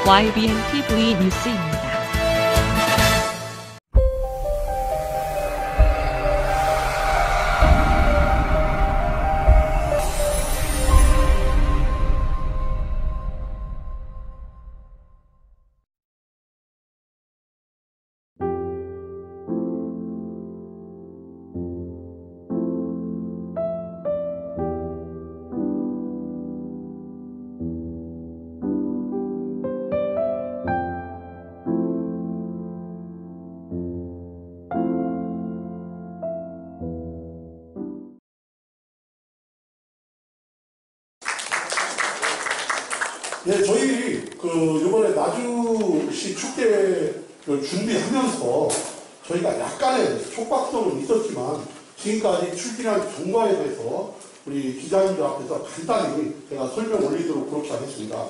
YBN TV 뉴스입니다. 예, 저희 이번에 나주시 축제를 준비하면서 저희가 약간의 촉박성은 있었지만 지금까지 추진한 경과에 대해서 우리 기자님들 앞에서 간단히 제가 설명 올리도록 그렇게 하겠습니다.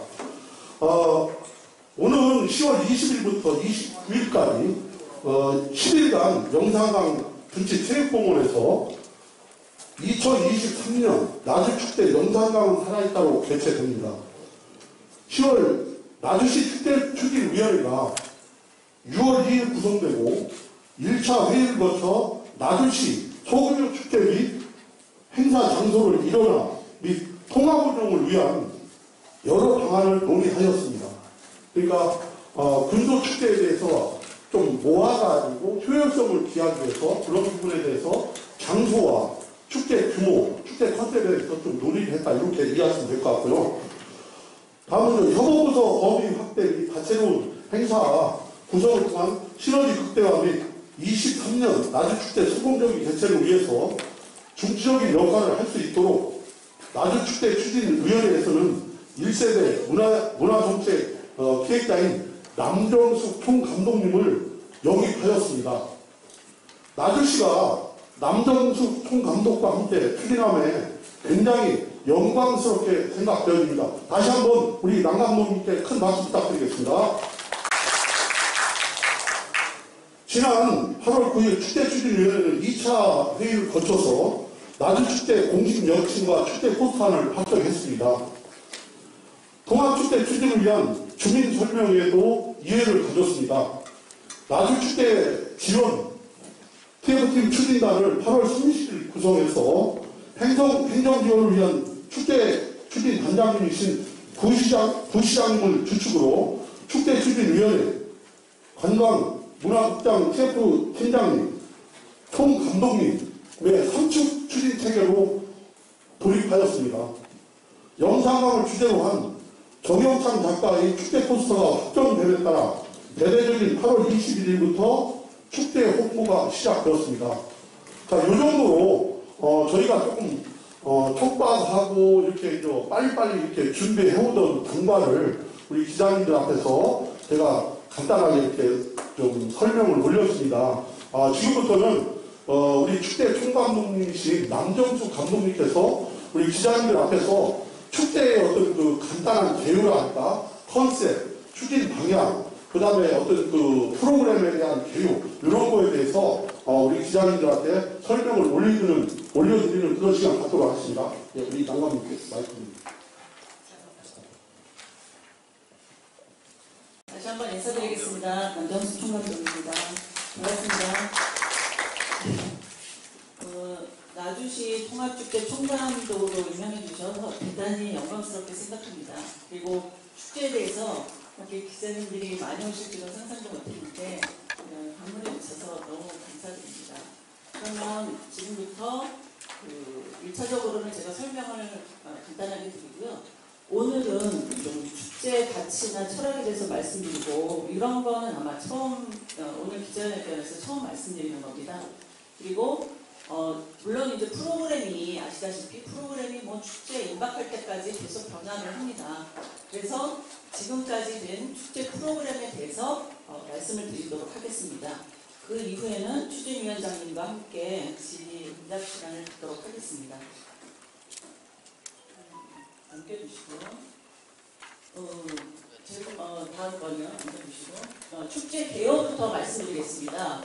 오는 10월 20일부터 29일까지 10일간 영산강 분치체육공원에서 2023년 나주축제 영산강은 살아있다로 개최됩니다. 10월 나주시 축제 추진위원회가 6월 2일 구성되고 1차 회의를 거쳐 나주시 소규모 축제 및 행사 장소를 일원화 및 통합 운영을 위한 여러 방안을 논의하였습니다. 그러니까 군소축제에 대해서 좀 모아가지고 효율성을 기하기 위해서 그런 부분에 대해서 장소와 축제 규모, 축제 컨셉에 대해서 좀 논의를 했다 이렇게 이해하시면 될 것 같고요. 다음은 협업부서 범위 확대 및 다채로운 행사 구성을 통한 시너지 극대화 및 23년 나주축제 성공적인 개최를 위해서 중추적인 역할을 할 수 있도록 나주축제 추진위원회에서는 1세대 문화정책 기획자인 남정숙 총감독님을 영입하였습니다. 나주시가 남정숙 총감독과 함께 추진함에 굉장히 영광스럽게 생각되어집니다. 다시 한번 우리 남 감독님께 큰 박수 부탁드리겠습니다. 지난 8월 9일 축제추진위원회는 2차 회의를 거쳐서 나주축제 공식 여칭과 축제 포스터를 발표했습니다. 통합축제 추진을 위한 주민 설명회도 2회를 가졌습니다. 나주축제 지원 TF팀 추진단을 8월 30일 구성해서 행정 지원을 위한 축제 추진 단장님이신 부시장님을 주축으로 축제 추진위원회, 관광 문화국장 TF 팀장님, 총감독님의 3축 추진 체계로 돌입하였습니다. 영상강을 주제로 한 정영창 작가의 축제 포스터가 확정됨에 따라 대대적인 8월 21일부터 축제 홍보가 시작되었습니다. 자, 이 정도로 저희가 조금 촉박하고 이렇게 빨리빨리 이렇게 준비해오던 경과를 우리 기자님들 앞에서 제가 간단하게 이렇게 좀 설명을 올렸습니다. 지금부터는 우리 축제 총감독님이신 남정숙 감독님께서 우리 기자님들 앞에서 축제의 어떤 그 간단한 개요랄까 컨셉, 추진 방향, 그 다음에 어떤 그 프로그램에 대한 개요 이런 거에 대해서 우리 기자님들한테 설명을 올려드리는 그런 시간 갖도록 하겠습니다. 예, 우리 남감님께서 마이크입니다. 다시 한번 인사드리겠습니다. 남정숙 총감독입니다. 반갑습니다. 나주시 통합축제 총감독으로 임명해 주셔서 대단히 영광스럽게 생각합니다. 그리고 축제에 대해서 이렇게 기자님들이 많이 오실 줄은 상상도 못했는데 방문해 주셔서 너무 감사드립니다. 그러면 지금부터 1차적으로는 제가 설명을 간단하게 드리고요. 오늘은 좀 축제 가치나 철학에 대해서 말씀드리고 이런 거는 아마 오늘 기자회견에서 처음 말씀드리는 겁니다. 그리고 물론 이제 프로그램이 아시다시피 프로그램이 뭐 축제에 임박할 때까지 계속 변화를 합니다. 그래서 지금까지 된 축제 프로그램에 대해서 말씀을 드리도록 하겠습니다. 그 이후에는 추진위원장님과 함께 질의응답 시간을 갖도록 하겠습니다. 넘겨주시고 다음 거는요. 넘겨주시고 축제 개요부터 말씀드리겠습니다.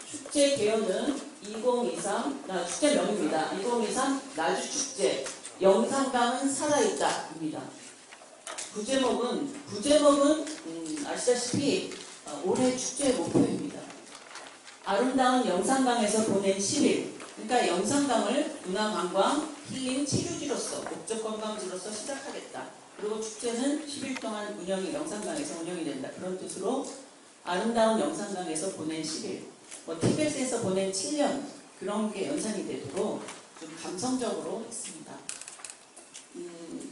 축제 개요는 2023 축제명입니다. 2023 나주축제 영산강은 살아있다입니다. 부제목은 아시다시피 올해 축제의 목표입니다. 아름다운 영산강에서 보낸 10일. 그러니까 영산강을 문화관광, 힐링, 치유지로서, 목적 관광지로서 시작하겠다. 그리고 축제는 10일 동안 영산강에서 운영이 된다. 그런 뜻으로 아름다운 영산강에서 보낸 10일, 티벳에서 보낸 7년, 그런 게 연상이 되도록 좀 감성적으로 했습니다.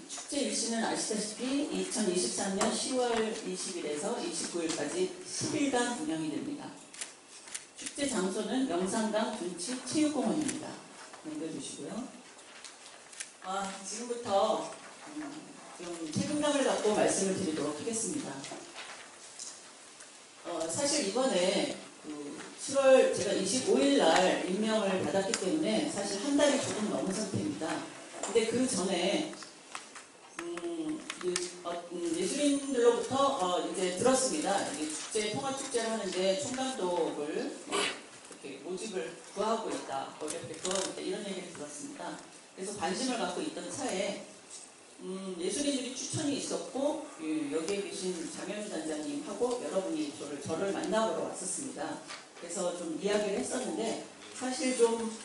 축제 일시는 아시다시피 2023년 10월 20일에서 29일까지 10일간 운영이 됩니다. 축제 장소는 영산강 둔치 체육공원입니다. 남겨주시고요. 지금부터 좀 책임감을 갖고 말씀을 드리도록 하겠습니다. 사실 이번에 7월 제가 25일 날 임명을 받았기 때문에 사실 한 달이 조금 넘은 상태입니다. 근데 그 전에 예술인들로부터 이제 들었습니다. 이게 통합 축제를 하는데 총감독을 이렇게 모집을 구하고 있다, 어렵게 구하고 있다, 이런 얘기를 들었습니다. 그래서 관심을 갖고 있던 차에 예술인들이 추천이 있었고 여기에 계신 장현주 단장님하고 여러분이 저를 만나보러 왔었습니다. 그래서 좀 이야기를 했었는데 사실 좀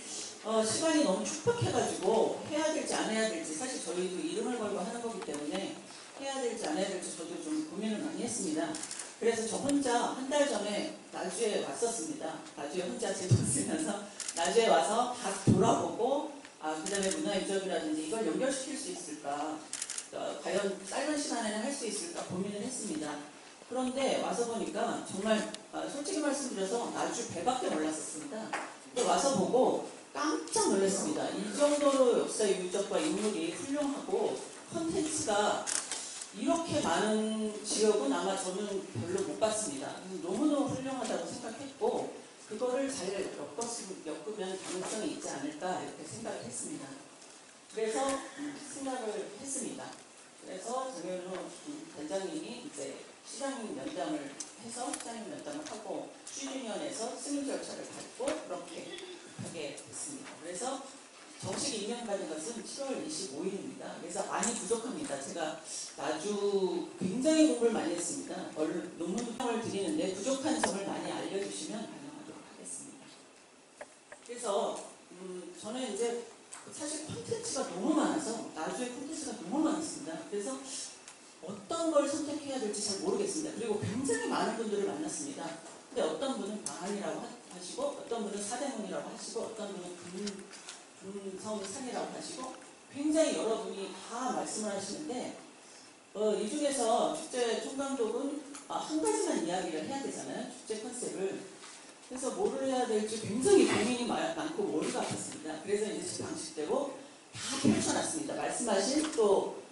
시간이 너무 촉박해가지고 해야 될지 안 해야 될지, 사실 저희도 이름을 걸고 하는 거기 때문에 해야 될지 안 해야 될지 저도 좀 고민을 많이 했습니다. 그래서 저 혼자 한 달 전에 나주에 왔었습니다. 나주에 혼자 제 돈 쓰면서 나주에 와서 다 돌아보고 그 다음에 문화유적이라든지 이걸 연결시킬 수 있을까, 과연 짧은 시간에는 할 수 있을까 고민을 했습니다. 그런데 와서 보니까 정말 솔직히 말씀드려서 나주 배밖에 몰랐었습니다. 근데 와서 보고 깜짝 놀랐습니다. 이 정도로 역사 유적과 인물이 훌륭하고 컨텐츠가 이렇게 많은 지역은 아마 저는 별로 못 봤습니다. 너무너무 훌륭하다고 생각했고 그거를 잘 엮으면 가능성이 있지 않을까 이렇게 생각을 했습니다. 그래서 생각을 했습니다. 그래서 정현우 단장님이 이제 시장님 면담을 해서 시장님 면담을 하고 추진위원회에서 승인 절차를 밟고 그렇게 하게 됐습니다. 그래서 정식 임명받은 것은 7월 25일입니다. 그래서 많이 부족합니다. 제가 아주 굉장히 공부를 많이 했습니다. 논문을 드리는데 부족한 점을 많이 알려주시면 반영하도록 하겠습니다. 그래서 저는 이제 사실 콘텐츠가 너무 많아서 나주의 콘텐츠가 너무 많습니다. 그래서 어떤 걸 선택해야 될지 잘 모르겠습니다. 그리고 굉장히 많은 분들을 만났습니다. 근데 어떤 분은 방한이라고 하시고 어떤 분은 사대문이라고 하시고 어떤 분은 금성산이라고 하시고 굉장히 여러분이 다 말씀을 하시는데 이 중에서 축제 총감독은 한 가지만 이야기를 해야 되잖아요. 축제 컨셉을. 그래서 뭐를 해야 될지 굉장히 고민이 많고 머리가 아팠습니다. 그래서 이제 방식대로 다 펼쳐놨습니다. 말씀하신 또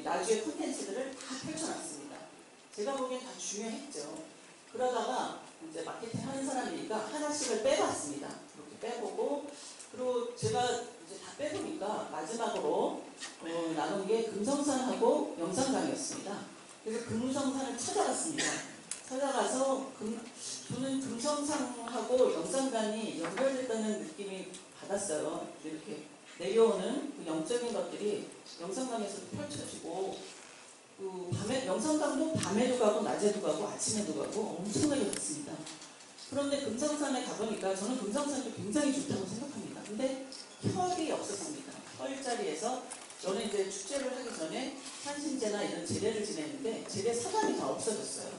나주의 콘텐츠들을 다 펼쳐놨습니다. 제가 보기엔 다 중요했죠. 그러다가 이제 마케팅 하는 사람이니까 하나씩을 빼봤습니다. 이렇게 빼보고 그리고 제가 이제 다 빼보니까 마지막으로 남은 게 금성산하고 영산강이었습니다. 그래서 금성산을 찾아갔습니다. 찾아가서 저는 금성산하고 영산강이 연결됐다는 느낌이 받았어요. 이렇게 내려오는 그 영적인 것들이 영산강에서도 펼쳐지고 영산강도 밤에도 가고 낮에도 가고 아침에도 가고 엄청나게 좋습니다. 그런데 금성산에 가보니까 저는 금성산도 굉장히 좋다고 생각합니다. 근데 혈이 없었습니다. 혈 자리에서 저는 이제 축제를 하기 전에 산신제나 이런 제례를 지냈는데 제례 사당이 다 없어졌어요.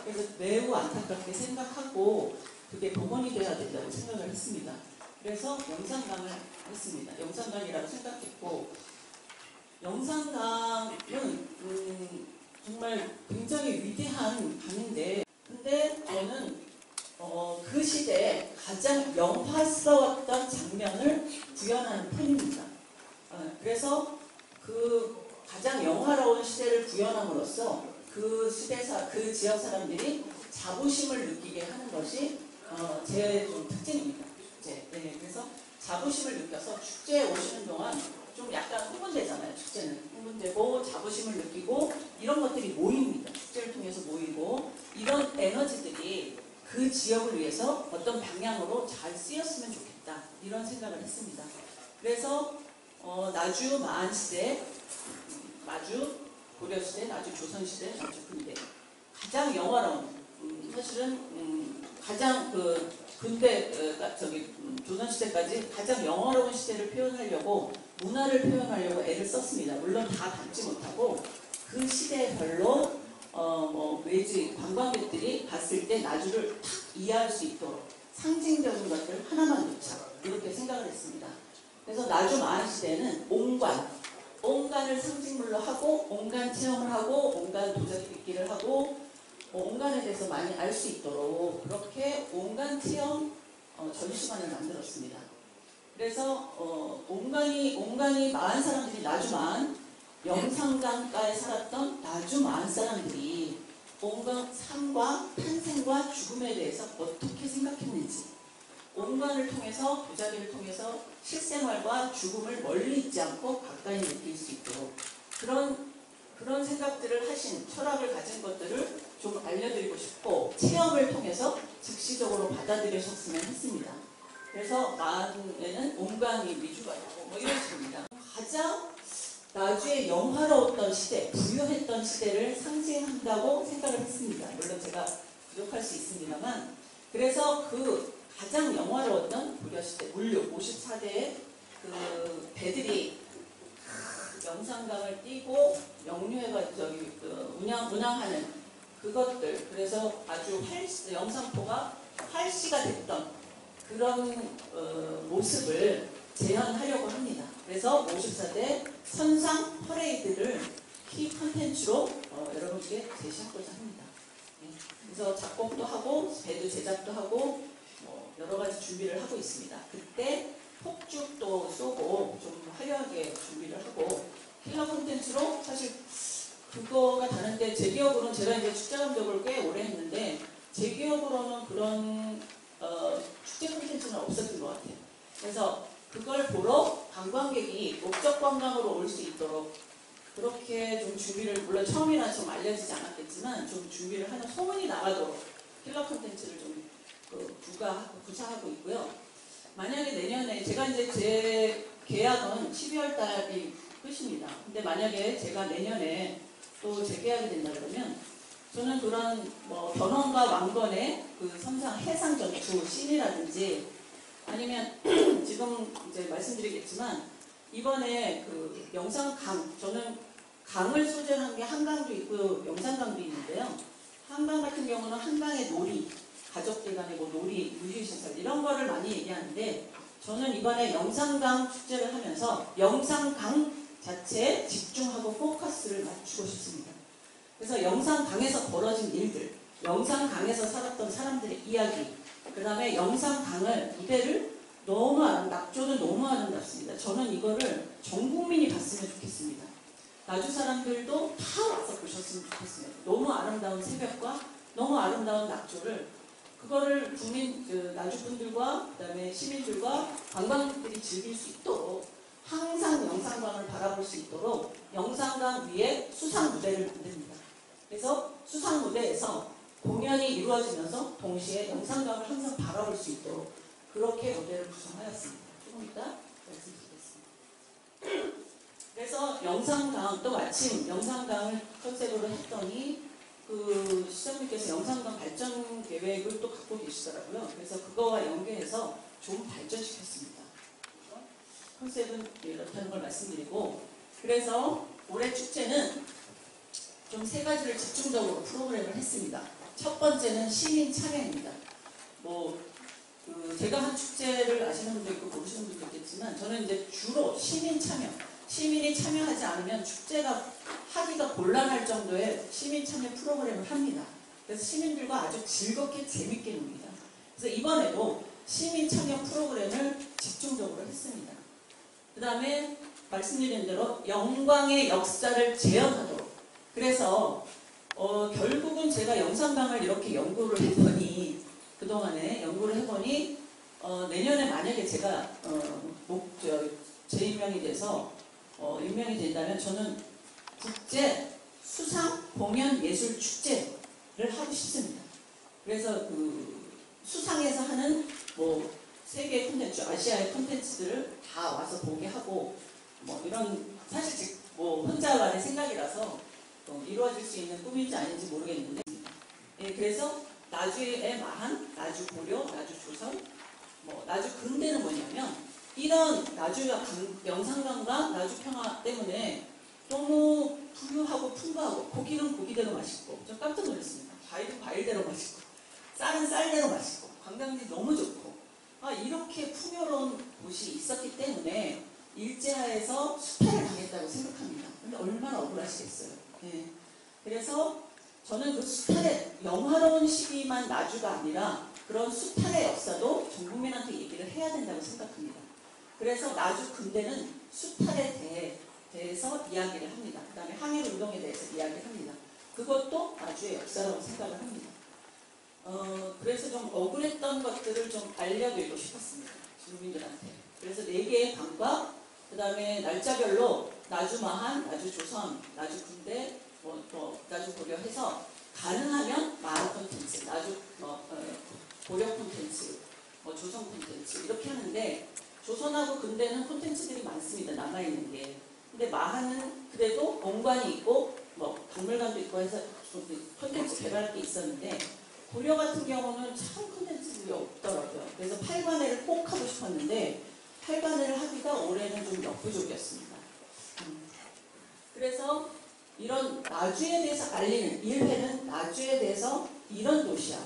그래서 매우 안타깝게 생각하고 그게 복원이 돼야 된다고 생각을 했습니다. 그래서 영산강을 했습니다. 영산강이라고 생각했고 영산강은 정말 굉장히 위대한 강인데 근데 저는 그 시대에 가장 영화스러웠던 장면을 구현하는 편입니다. 그래서 그 가장 영화로운 시대를 구현함으로써 그 지역 사람들이 자부심을 느끼게 하는 것이 제 좀 특징입니다. 네, 그래서 자부심을 느껴서 축제에 오시는 동안 좀 약간 흥분되잖아요. 축제는 흥분되고 자부심을 느끼고 이런 것들이 모입니다. 축제를 통해서 모이고 이런 에너지들이 그 지역을 위해서 어떤 방향으로 잘 쓰였으면 좋겠다 이런 생각을 했습니다. 그래서 나주 마안시대 마주 고려시대, 나주 조선시대, 나주 근대. 가장 영화로운, 사실은 가장 그 근대, 조선시대까지 가장 영화로운 시대를 표현하려고, 문화를 표현하려고 애를 썼습니다. 물론 다 담지 못하고 그 시대별로 외지 관광객들이 봤을 때 나주를 탁 이해할 수 있도록 상징적인 것들 하나만 놓자, 이렇게 생각을 했습니다. 그래서 나주 마한시대에는 온간을 상징물로 하고, 온간 체험을 하고, 온간 도자기 빚기를 하고, 온간에 대해서 많이 알 수 있도록 그렇게 온간 체험 전시관을 만들었습니다. 그래서 온간이 마한 사람들이, 나주 마한 영산강가에 살았던 나주 마한 사람들이 온간 삶과 탄생과 죽음에 대해서 어떻게 생각했는지, 온간을 통해서, 도자기를 통해서 실생활과 죽음을 멀리 있지 않고 가까이 느낄 수 있도록 그런 생각들을 하신, 철학을 가진 것들을 좀 알려드리고 싶고, 체험을 통해서 즉시적으로 받아들여셨으면 했습니다. 그래서 마한에는 온간이 위주가 있고 이런 식입니다. 가장 나주의 영화로웠던 시대, 부유했던 시대를 상징한다고 생각을 했습니다. 물론 제가 부족할 수 있습니다만, 그래서 그 가장 영화로웠던 고려시대, 물류 54대의 그 배들이 영산강을 띄고 역류해가 운항하는 그것들, 그래서 아주 영산포가 활시가 됐던 그런 모습을 재현하려고 합니다. 그래서 54대 선상 퍼레이드를 키 컨텐츠로 여러분께 제시하고자 합니다. 그래서 작곡도 하고 배도 제작도 하고 여러 가지 준비를 하고 있습니다. 그때 폭죽도 쏘고 좀 화려하게 준비를 하고, 킬러 콘텐츠로 사실 그거가 다른데, 제 기억으로는, 제가 이제 축제 감독을 꽤 오래 했는데 제 기억으로는 그런 축제 콘텐츠는 없었던 것 같아요. 그래서 그걸 보러 관광객이 목적 관광으로 올 수 있도록 그렇게 좀 준비를, 물론 처음이라 좀 알려지지 않았겠지만 좀 준비를 하는, 소문이 나가도록 킬러 콘텐츠를 좀 구사하고 있고요. 만약에 내년에, 제가 이제 제 계약은 12월 달이 끝입니다. 근데 만약에 제가 내년에 또 재계약이 된다 그러면, 저는 그런 변원과 왕건의 그 선상 해상 전투 씬이라든지, 아니면 지금 이제 말씀드리겠지만 이번에 그 영산강, 저는 강을 소재로 한 게 한강도 있고 영산강도 있는데요. 한강 같은 경우는 한강의 놀이, 가족들 간의 놀이, 물류시설 이런 거를 많이 얘기하는데, 저는 이번에 영산강 축제를 하면서 영산강 자체에 집중하고 포커스를 맞추고 싶습니다. 그래서 영산강에서 벌어진 일들, 영산강에서 살았던 사람들의 이야기, 그 다음에 영산강을, 무대를 낙조는 너무 아름답습니다. 저는 이거를 전 국민이 봤으면 좋겠습니다. 나주 사람들도 다 와서 보셨으면 좋겠습니다. 너무 아름다운 새벽과 너무 아름다운 낙조를, 그거를 나주 분들과 그 다음에 시민들과 관광객들이 즐길 수 있도록, 항상 영산강을 바라볼 수 있도록 영산강 위에 수상 무대를 만듭니다. 그래서 수상 무대에서 공연이 이루어지면서 동시에 영산강을 항상 바라볼 수 있도록 그렇게 무대를 구성하였습니다. 조금 이따 말씀드리겠습니다. 그래서 영산강, 또 마침 영산강을 컨셉으로 했더니 그 시장님께서 영산강 발전 계획을 또 갖고 계시더라고요. 그래서 그거와 연계해서 좀 발전시켰습니다. 컨셉은 이렇다는 걸 말씀드리고, 그래서 올해 축제는 좀 세 가지를 집중적으로 프로그램을 했습니다. 첫 번째는 시민 참여입니다. 제가 한 축제를 아시는 분도 있고 모르시는 분도 있겠지만, 저는 이제 주로 시민 참여, 시민이 참여하지 않으면 축제가 하기가 곤란할 정도의 시민 참여 프로그램을 합니다. 그래서 시민들과 아주 즐겁게 재밌게 놉니다. 그래서 이번에도 시민 참여 프로그램을 집중적으로 했습니다. 그 다음에 말씀드린 대로 영광의 역사를 재현하도록, 그래서 결국은 제가 영산강을 이렇게 연구를 해보니, 그동안에 연구를 해보니 내년에 만약에 제가 재임명이 돼서 임명이 된다면, 저는 국제 수상 공연 예술 축제를 하고 싶습니다. 그래서 그 수상에서 하는 세계 콘텐츠, 아시아의 콘텐츠들을 다 와서 보게 하고, 이런, 사실 혼자만의 생각이라서 이루어질 수 있는 꿈인지 아닌지 모르겠는데, 예, 그래서 나주의 마한, 나주 고려, 나주 조선, 나주 근대는 뭐냐면 이런 나주가 영산강과 나주 평화 때문에 너무 부유하고 풍부하고 고기는 고기대로 맛있고 좀 깜짝 놀랐습니다. 과일은 과일대로 맛있고 쌀은 쌀대로 맛있고 관광지 너무 좋고 이렇게 풍요로운 곳이 있었기 때문에 일제하에서 수탈을 당했다고 생각합니다. 근데 얼마나 억울하시겠어요. 네. 그래서 저는 그 수탈의 영화로운 시기만 나주가 아니라 그런 수탈의 역사도 전 국민한테 얘기를 해야 된다고 생각합니다. 그래서 나주 근대는 수탈에 대해서 이야기를 합니다. 그 다음에 항일운동에 대해서 이야기를 합니다. 그것도 나주의 역사라고 생각을 합니다. 그래서 좀 억울했던 것들을 좀 알려드리고 싶었습니다. 주민들한테. 그래서 4개의 방과 그 다음에 날짜별로 나주 마한, 나주 조선, 나주 근대, 나주 고려 해서 가능하면 마을 콘텐츠, 나주 고려 콘텐츠, 조선 콘텐츠 이렇게 하는데 조선하고 근대는 콘텐츠들이 많습니다. 남아있는 게. 근데 마한은 그래도 공관이 있고 박물관도 있고 해서 콘텐츠 개발할 게 있었는데 고려 같은 경우는 참 콘텐츠들이 없더라고요. 그래서 8관회를 꼭 하고 싶었는데 8관회를 하기가 올해는 좀 역부족이었습니다. 그래서 이런 나주에 대해서 알리는 1회는 나주에 대해서 이런 도시야.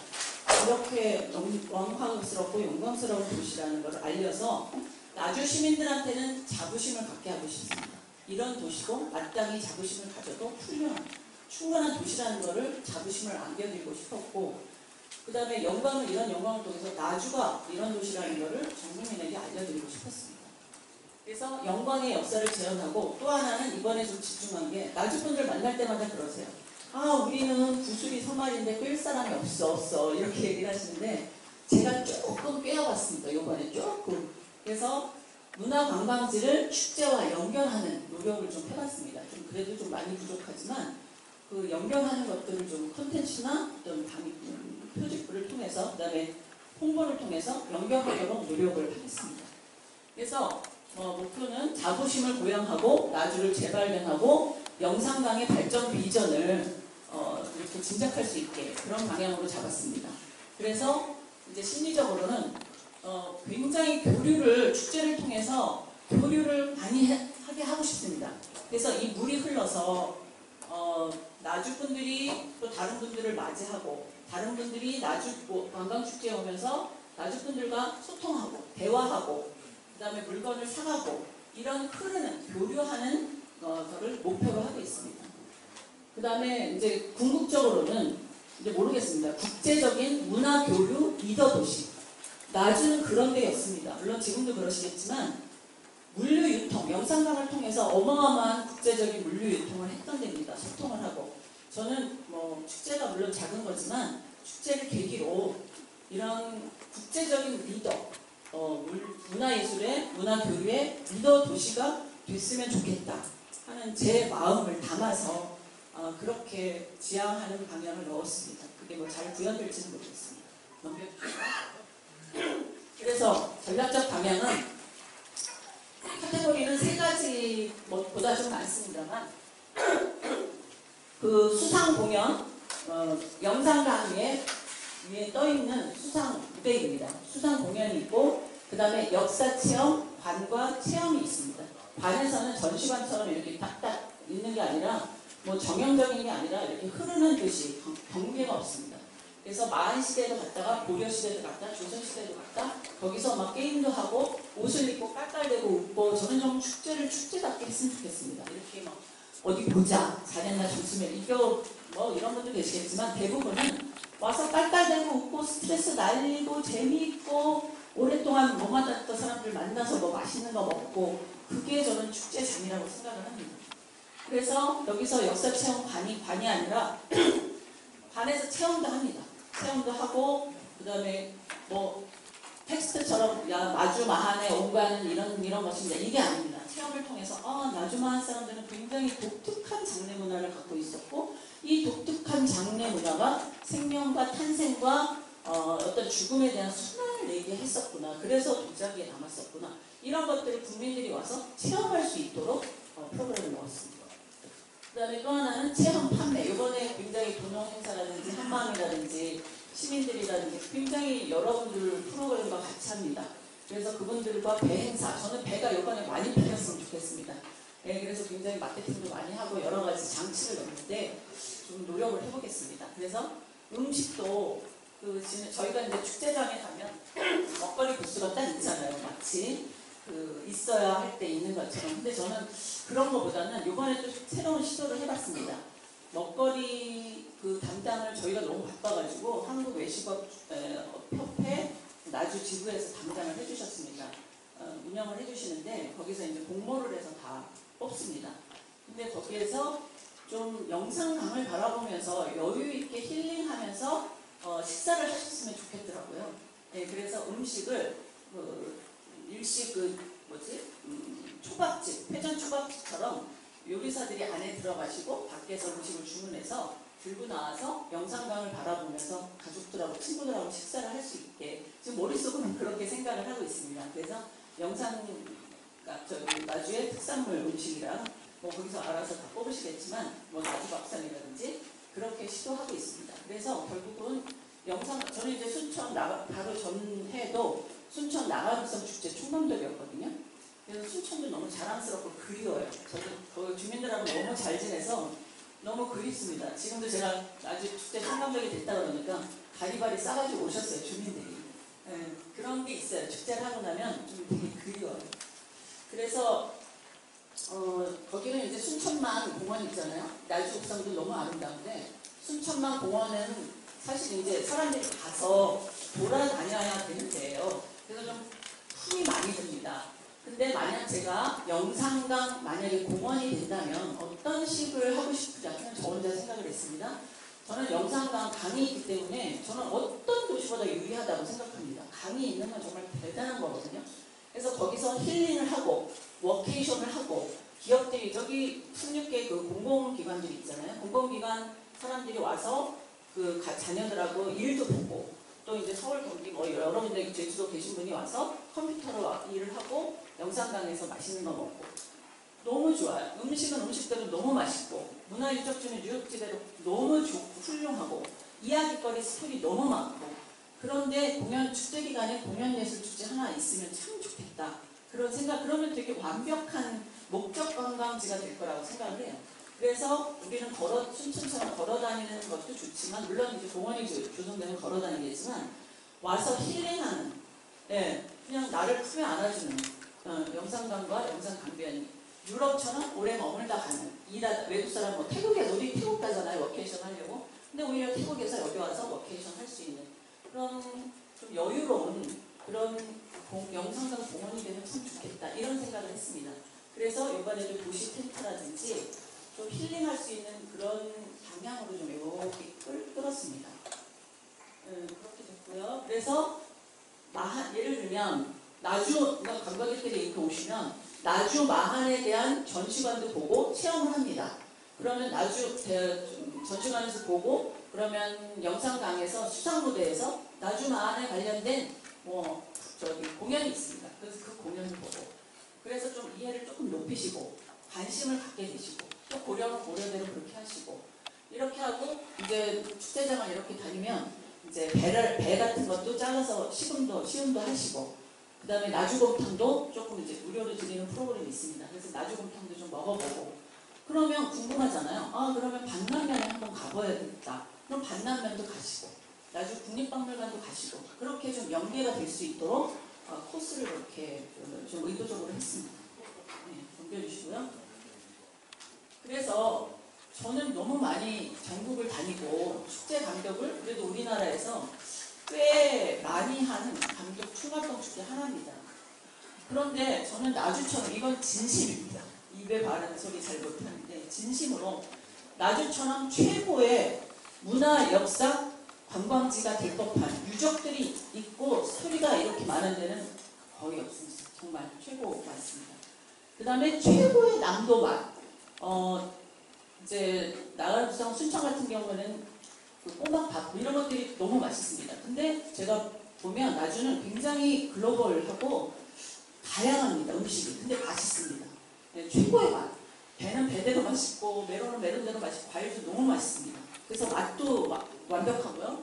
이렇게 영광스럽고 영광스러운 도시라는 걸 알려서 나주 시민들한테는 자부심을 갖게 하고 싶습니다. 이런 도시고 마땅히 자부심을 가져도 충분한 도시라는 것을 자부심을 안겨드리고 싶었고 그 다음에 이런 영광을 통해서 나주가 이런 도시라는 것을 전 국민에게 알려드리고 싶었습니다. 그래서 영광의 역사를 재현하고 또 하나는 이번에 좀 집중한 게 나주분들 만날 때마다 그러세요. 우리는 구슬이 서말인데 꿰 사람이 없어 이렇게 얘기를 하시는데 제가 조금 꿰어봤습니다. 이번에 조금. 그래서 문화관광지를 축제와 연결하는 노력을 좀 해봤습니다. 좀 그래도 좀 많이 부족하지만 그 연결하는 것들을 좀 콘텐츠나 어떤 표집부를 통해서 그다음에 홍보를 통해서 연결하도록 노력을 하겠습니다. 그래서 목표는 자부심을 보양하고 나주를 재발견하고 영산강의 발전 비전을 이렇게 짐작할 수 있게 그런 방향으로 잡았습니다. 그래서 이제 심리적으로는 굉장히 축제를 통해서 교류를 많이 하게 하고 싶습니다. 그래서 이 물이 흘러서 나주 분들이 또 다른 분들을 맞이하고 다른 분들이 나주 관광축제에 오면서 나주 분들과 소통하고 대화하고 그 다음에 물건을 사가고 이런 흐르는 교류하는 것을 목표로 하고 있습니다. 그 다음에 이제 궁극적으로는 이제 모르겠습니다. 국제적인 문화 교류 리더 도시. 나주는 그런 데였습니다. 물론 지금도 그러시겠지만 물류 유통, 영산강을 통해서 어마어마한 국제적인 물류 유통을 했던 데입니다. 소통을 하고. 저는 축제가 물론 작은 거지만 축제를 계기로 이런 국제적인 리더, 문화예술의, 문화교류의 리더 도시가 됐으면 좋겠다 하는 제 마음을 담아서 그렇게 지향하는 방향을 넣었습니다. 그게 잘 구현될지는 모르겠습니다. 넘겨주세요. 그래서 전략적 방향은 카테고리는 3가지보다 좀 많습니다만 그 수상 공연, 영산강 위에 떠있는 수상 무대입니다. 수상 공연이 있고 그 다음에 역사 체험, 관과 체험이 있습니다. 관에서는 전시관처럼 이렇게 딱딱 있는 게 아니라 정형적인 게 아니라 이렇게 흐르는 듯이 경계가 없습니다. 그래서 마한시대도 갔다가 고려시대도 갔다 조선시대도 갔다 거기서 막 게임도 하고 옷을 입고 깔깔대고 웃고 저는 좀 축제를 축제답게 했으면 좋겠습니다. 이렇게 막 어디 보자 잘했나 점수면 이거 이런 분도 계시겠지만 대부분은 와서 깔깔대고 웃고 스트레스 날리고 재미있고 오랫동안 못 만났던 사람들 만나서 맛있는 거 먹고 그게 저는 축제장이라고 생각을 합니다. 그래서 여기서 역사체험 관이 아니라 관에서 체험도 합니다. 체험도 하고 그 다음에 텍스트처럼 나주 마한의 온관은 이런 것입니다. 이게 아닙니다. 체험을 통해서 나주 마한 사람들은 굉장히 독특한 장례 문화를 갖고 있었고 이 독특한 장례 문화가 생명과 탄생과 어떤 죽음에 대한 순환을 얘기했었구나. 그래서 도자기에 남았었구나. 이런 것들을 국민들이 와서 체험할 수 있도록 프로그램을 넣었습니다. 그다음에 또 하나는 체험 판매. 이번에 굉장히 동영 행사라든지 한마음이라든지 시민들이라든지 굉장히 여러분들 프로그램과 같이 합니다. 그래서 그분들과 배 행사. 저는 배가 이번에 많이 팔렸으면 좋겠습니다. 네, 그래서 굉장히 마케팅도 많이 하고 여러 가지 장치를 넣는데 좀 노력을 해보겠습니다. 그래서 음식도 저희가 이제 축제장에 가면 먹거리 부스가 딱 있잖아요. 마치 있어야 할 때 있는 것처럼. 근데 저는 그런 것보다는 이번에 또 새로운 시도를 해봤습니다. 먹거리 담당을 저희가 너무 바빠가지고 한국 외식업 협회 나주 지부에서 담당을 해주셨습니다. 운영을 해주시는데 거기서 이제 공모를 해서 다 뽑습니다. 근데 거기에서 좀 영상강을 바라보면서 여유 있게 힐링하면서 식사를 하셨으면 좋겠더라고요. 네, 그래서 음식을 일식 초밥집, 회전 초밥집처럼 요리사들이 안에 들어가시고 밖에서 음식을 주문해서 들고 나와서 영상강을 바라보면서 가족들하고 친구들하고 식사를 할 수 있게 지금 머릿속으로는 그렇게 생각을 하고 있습니다. 그래서 나주의 특산물 음식이랑 거기서 알아서 다 뽑으시겠지만 나주 밥상이라든지 그렇게 시도하고 있습니다. 그래서 결국은 저는 이제 순천 바로 전해도 순천 나가극성 축제 총감독이었거든요. 그래서 순천도 너무 자랑스럽고 그리워요. 저도 주민들하고 너무 잘 지내서 너무 그립습니다. 지금도 제가 나주 축제 총감독이 됐다 그러니까 가리바리 싸가지고 오셨어요, 주민들이. 네, 그런 게 있어요. 축제를 하고 나면 좀 되게 그리워요. 그래서 거기는 이제 순천만 공원 있잖아요. 나주 옥상도 너무 아름다운데 순천만 공원은 사실 이제 사람들이 가서 돌아다녀야 되는 데예요. 그래서 좀 힘이 많이 듭니다. 근데 만약 제가 영산강 만약에 공원이 된다면 어떤 식을 하고 싶은지 저 혼자 생각을 했습니다. 저는 영산강 강이 있기 때문에 저는 어떤 도시보다 유리하다고 생각합니다. 강이 있는 건 정말 대단한 거거든요. 그래서 거기서 힐링을 하고 워케이션을 하고 기업들이 저기 16개 공공기관들이 있잖아요. 공공기관 사람들이 와서 자녀들하고 일도 보고 또 이제 서울 경기 여러 군데 제주도 계신 분이 와서 컴퓨터로 일을 하고 영산강에서 맛있는 거 먹고 너무 좋아요. 음식은 음식대로 너무 맛있고 문화유적지는 유적지대로 너무 좋고 훌륭하고 이야기거리 스토리 너무 많고 그런데 축제 기간에 공연예술축제 하나 있으면 참 좋겠다. 그러면 되게 완벽한 목적 관광지가 될 거라고 생각을 해요. 그래서 우리는 순천처럼 걸어다니는 것도 좋지만 물론 이제 공원이 조성되면 걸어다니겠지만 와서 힐링하는 그냥 나를 품에 안아주는 영산강과 영산강변이 유럽처럼 오래 머물다 가는 외국 사람 태국에서 우리 태국 가잖아요. 워케이션 하려고. 근데 오히려 태국에서 여기 와서 워케이션 할 수 있는 그런 좀 여유로운 그런 영산강 공원이 되면 참 좋겠다 이런 생각을 했습니다. 그래서 이번에도 도시 텐트라든지 좀 힐링할 수 있는 그런 방향으로 좀 이렇게 끌었습니다. 그렇게 됐고요. 그래서 예를 들면 나주 관광객들이 이렇게 오시면 나주 마한에 대한 전시관도 보고 체험을 합니다. 그러면 나주 전시관에서 보고 그러면 영산강에서 수상무대에서 나주 마한에 관련된 공연이 있습니다. 그래서 그 공연을 보고 그래서 좀 이해를 조금 높이시고 관심을 갖게 되시고 또 고려는 고려대로 그렇게 하시고 이렇게 하고 이제 축제장을 이렇게 다니면 이제 배 같은 것도 잘라서 시음도 하시고 그 다음에 나주곰탕도 조금 이제 무료로 드리는 프로그램이 있습니다. 그래서 나주곰탕도 좀 먹어보고 그러면 궁금하잖아요. 그러면 반남면에 한번 가봐야겠다. 그럼 반남면도 가시고 나주 국립박물관도 가시고 그렇게 좀 연계가 될 수 있도록 코스를 이렇게 좀 의도적으로 했습니다. 네, 넘겨주시고요. 그래서 저는 너무 많이 전국을 다니고 축제 감독을 그래도 우리나라에서 꽤 많이 하는 감독 총활동 축제 하나입니다. 그런데 저는 나주처럼 이건 진심입니다. 입에 바르는 소리 잘 못하는데 진심으로 나주처럼 최고의 문화 역사 관광지가 될 법한 유적들이 있고 스토리가 이렇게 많은 데는 거의 없습니다. 정말 최고 많습니다. 그 다음에 최고의 남도 맛. 이제 나가극성 순천 같은 경우는 꼬막밥 이런 것들이 너무 맛있습니다. 근데 제가 보면 나주는 굉장히 글로벌하고 다양합니다. 음식이. 근데 맛있습니다. 네, 최고의 맛. 배는 대대로 맛있고 메론은 메론대로 맛있고 과일도 너무 맛있습니다. 그래서 맛도 완벽하고요.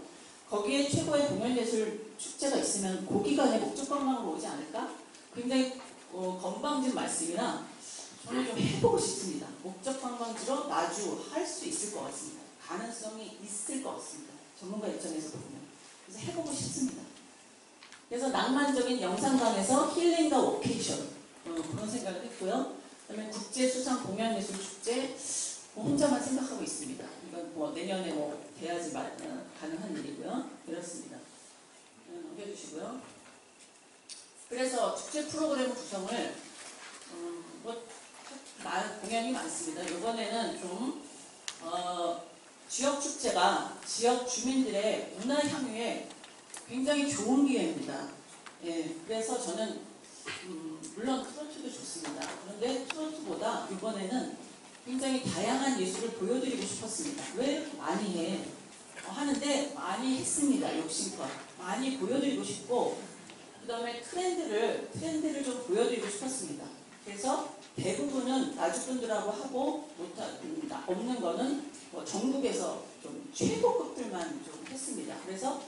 거기에 최고의 공연예술 축제가 있으면 고기간의 목적관광으로 오지 않을까? 굉장히 건방진 말씀이나 저는 좀 해보고 싶습니다. 목적관광지로 나주 할 수 있을 것 같습니다. 가능성이 있을 것 같습니다. 전문가 입장에서 보면. 그래서 해보고 싶습니다. 그래서 낭만적인 영상관에서 힐링과 워케이션 그런 생각을 했고요. 그다음에 국제수상 공연예술 축제 혼자만 생각하고 있습니다. 이건 뭐 내년에 돼야지 가능한 일이고요. 이렇습니다. 넘겨주시고요. 그래서 축제 프로그램 구성을 공연이 많습니다. 이번에는 좀 지역 축제가 지역 주민들의 문화 향유에 굉장히 좋은 기회입니다. 예, 그래서 저는 물론 트로트도 좋습니다. 그런데 트로트보다 이번에는 굉장히 다양한 예술을 보여드리고 싶었습니다. 왜 이렇게 많이 해? 하는데 많이 했습니다. 욕심껏 많이 보여드리고 싶고 그 다음에 트렌드를 좀 보여드리고 싶었습니다. 그래서 대부분은 나주분들하고 하고 없는 거는 전국에서 좀 최고급들만 좀 했습니다. 그래서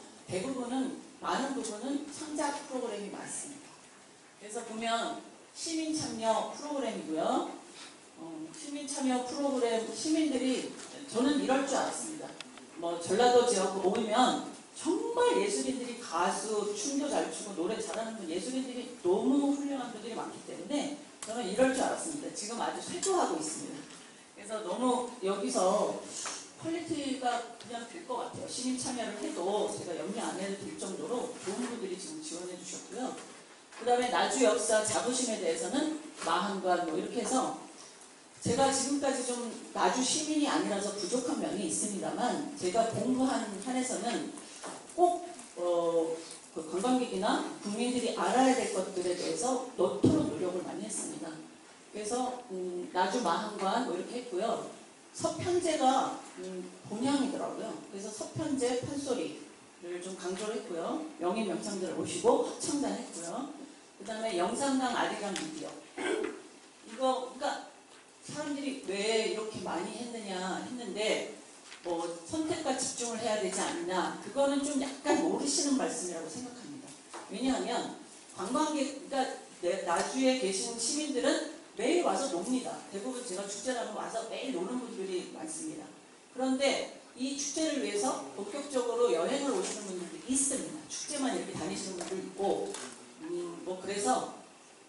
많은 부분은 창작 프로그램이 많습니다. 그래서 보면 시민 참여 프로그램이고요. 시민 참여 프로그램 시민들이 저는 이럴 줄 알았습니다. 전라도 지역 모이면 정말 예술인들이 가수, 춤도 잘 추고 노래 잘하는 분 예술인들이 너무 훌륭한 분들이 많기 때문에 저는 이럴 줄 알았습니다. 지금 아주 쇄도하고 있습니다. 그래서 너무 여기서 퀄리티가 그냥 될 것 같아요. 시민 참여를 해도 제가 염려 안 해도 될 정도로 좋은 분들이 지금 지원해 주셨고요. 그 다음에 나주 역사 자부심에 대해서는 마한관 이렇게 해서 제가 지금까지 좀 나주 시민이 아니라서 부족한 면이 있습니다만 제가 공부한 한에서는 꼭 그 관광객이나 국민들이 알아야 될 것들에 대해서 넣도록 노력을 많이 했습니다. 그래서 나주 마한관 이렇게 했고요. 서편제가 본향이더라고요. 그래서 서편제 판소리를 좀 강조를 했고요. 명인 명상들을 모시고 합창단 했고요. 그 다음에 영상당 아리랑 미디어 그러니까 사람들이 왜 이렇게 많이 했느냐 했는데 선택과 집중을 해야 되지 않느냐 그거는 좀 약간 모르시는 말씀이라고 생각합니다. 왜냐하면 관광객 그러니까 나주에 계신 시민들은 매일 와서 놉니다. 대부분 제가 축제라면 와서 매일 노는 분들이 많습니다. 그런데 이 축제를 위해서 본격적으로 여행을 오시는 분들이 있습니다. 축제만 이렇게 다니시는 분들 있고 그래서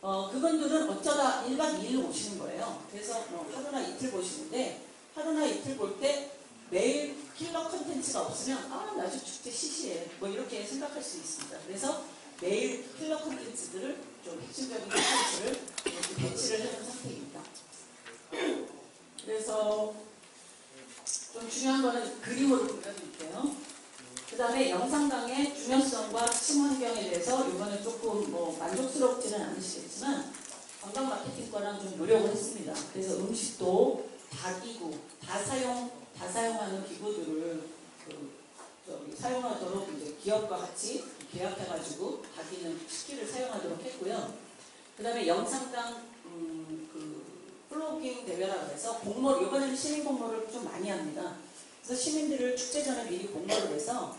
그분들은 어쩌다 1박 2일로 오시는 거예요. 그래서 하루나 이틀 보시는데 하루나 이틀 볼 때 매일 킬러 컨텐츠가 없으면 나주 축제 시시해 이렇게 생각할 수 있습니다. 그래서 매일 킬러 컨텐츠들을 좀 핵심적인 컨텐츠를 이렇게 배치를 해놓은 상태입니다. 그래서 좀 중요한 거는 그림으로 보여드릴게요. 그 다음에 영상강의 중요성과 친환경에 대해서 이거는 조금 만족스럽지는 않으시겠지만 관광 마케팅과랑 좀 노력을 했습니다. 그래서 음식도 다기구, 다사용하는 기구들을 사용하도록 이제 기업과 같이 계약해가지고 다기는 식기를 사용하도록 했고요. 그 다음에 영상강 플로깅 대회라고 해서 공모를 이번에는 시민 공모를 좀 많이 합니다. 그래서 시민들을 축제 전에 미리 공모를 해서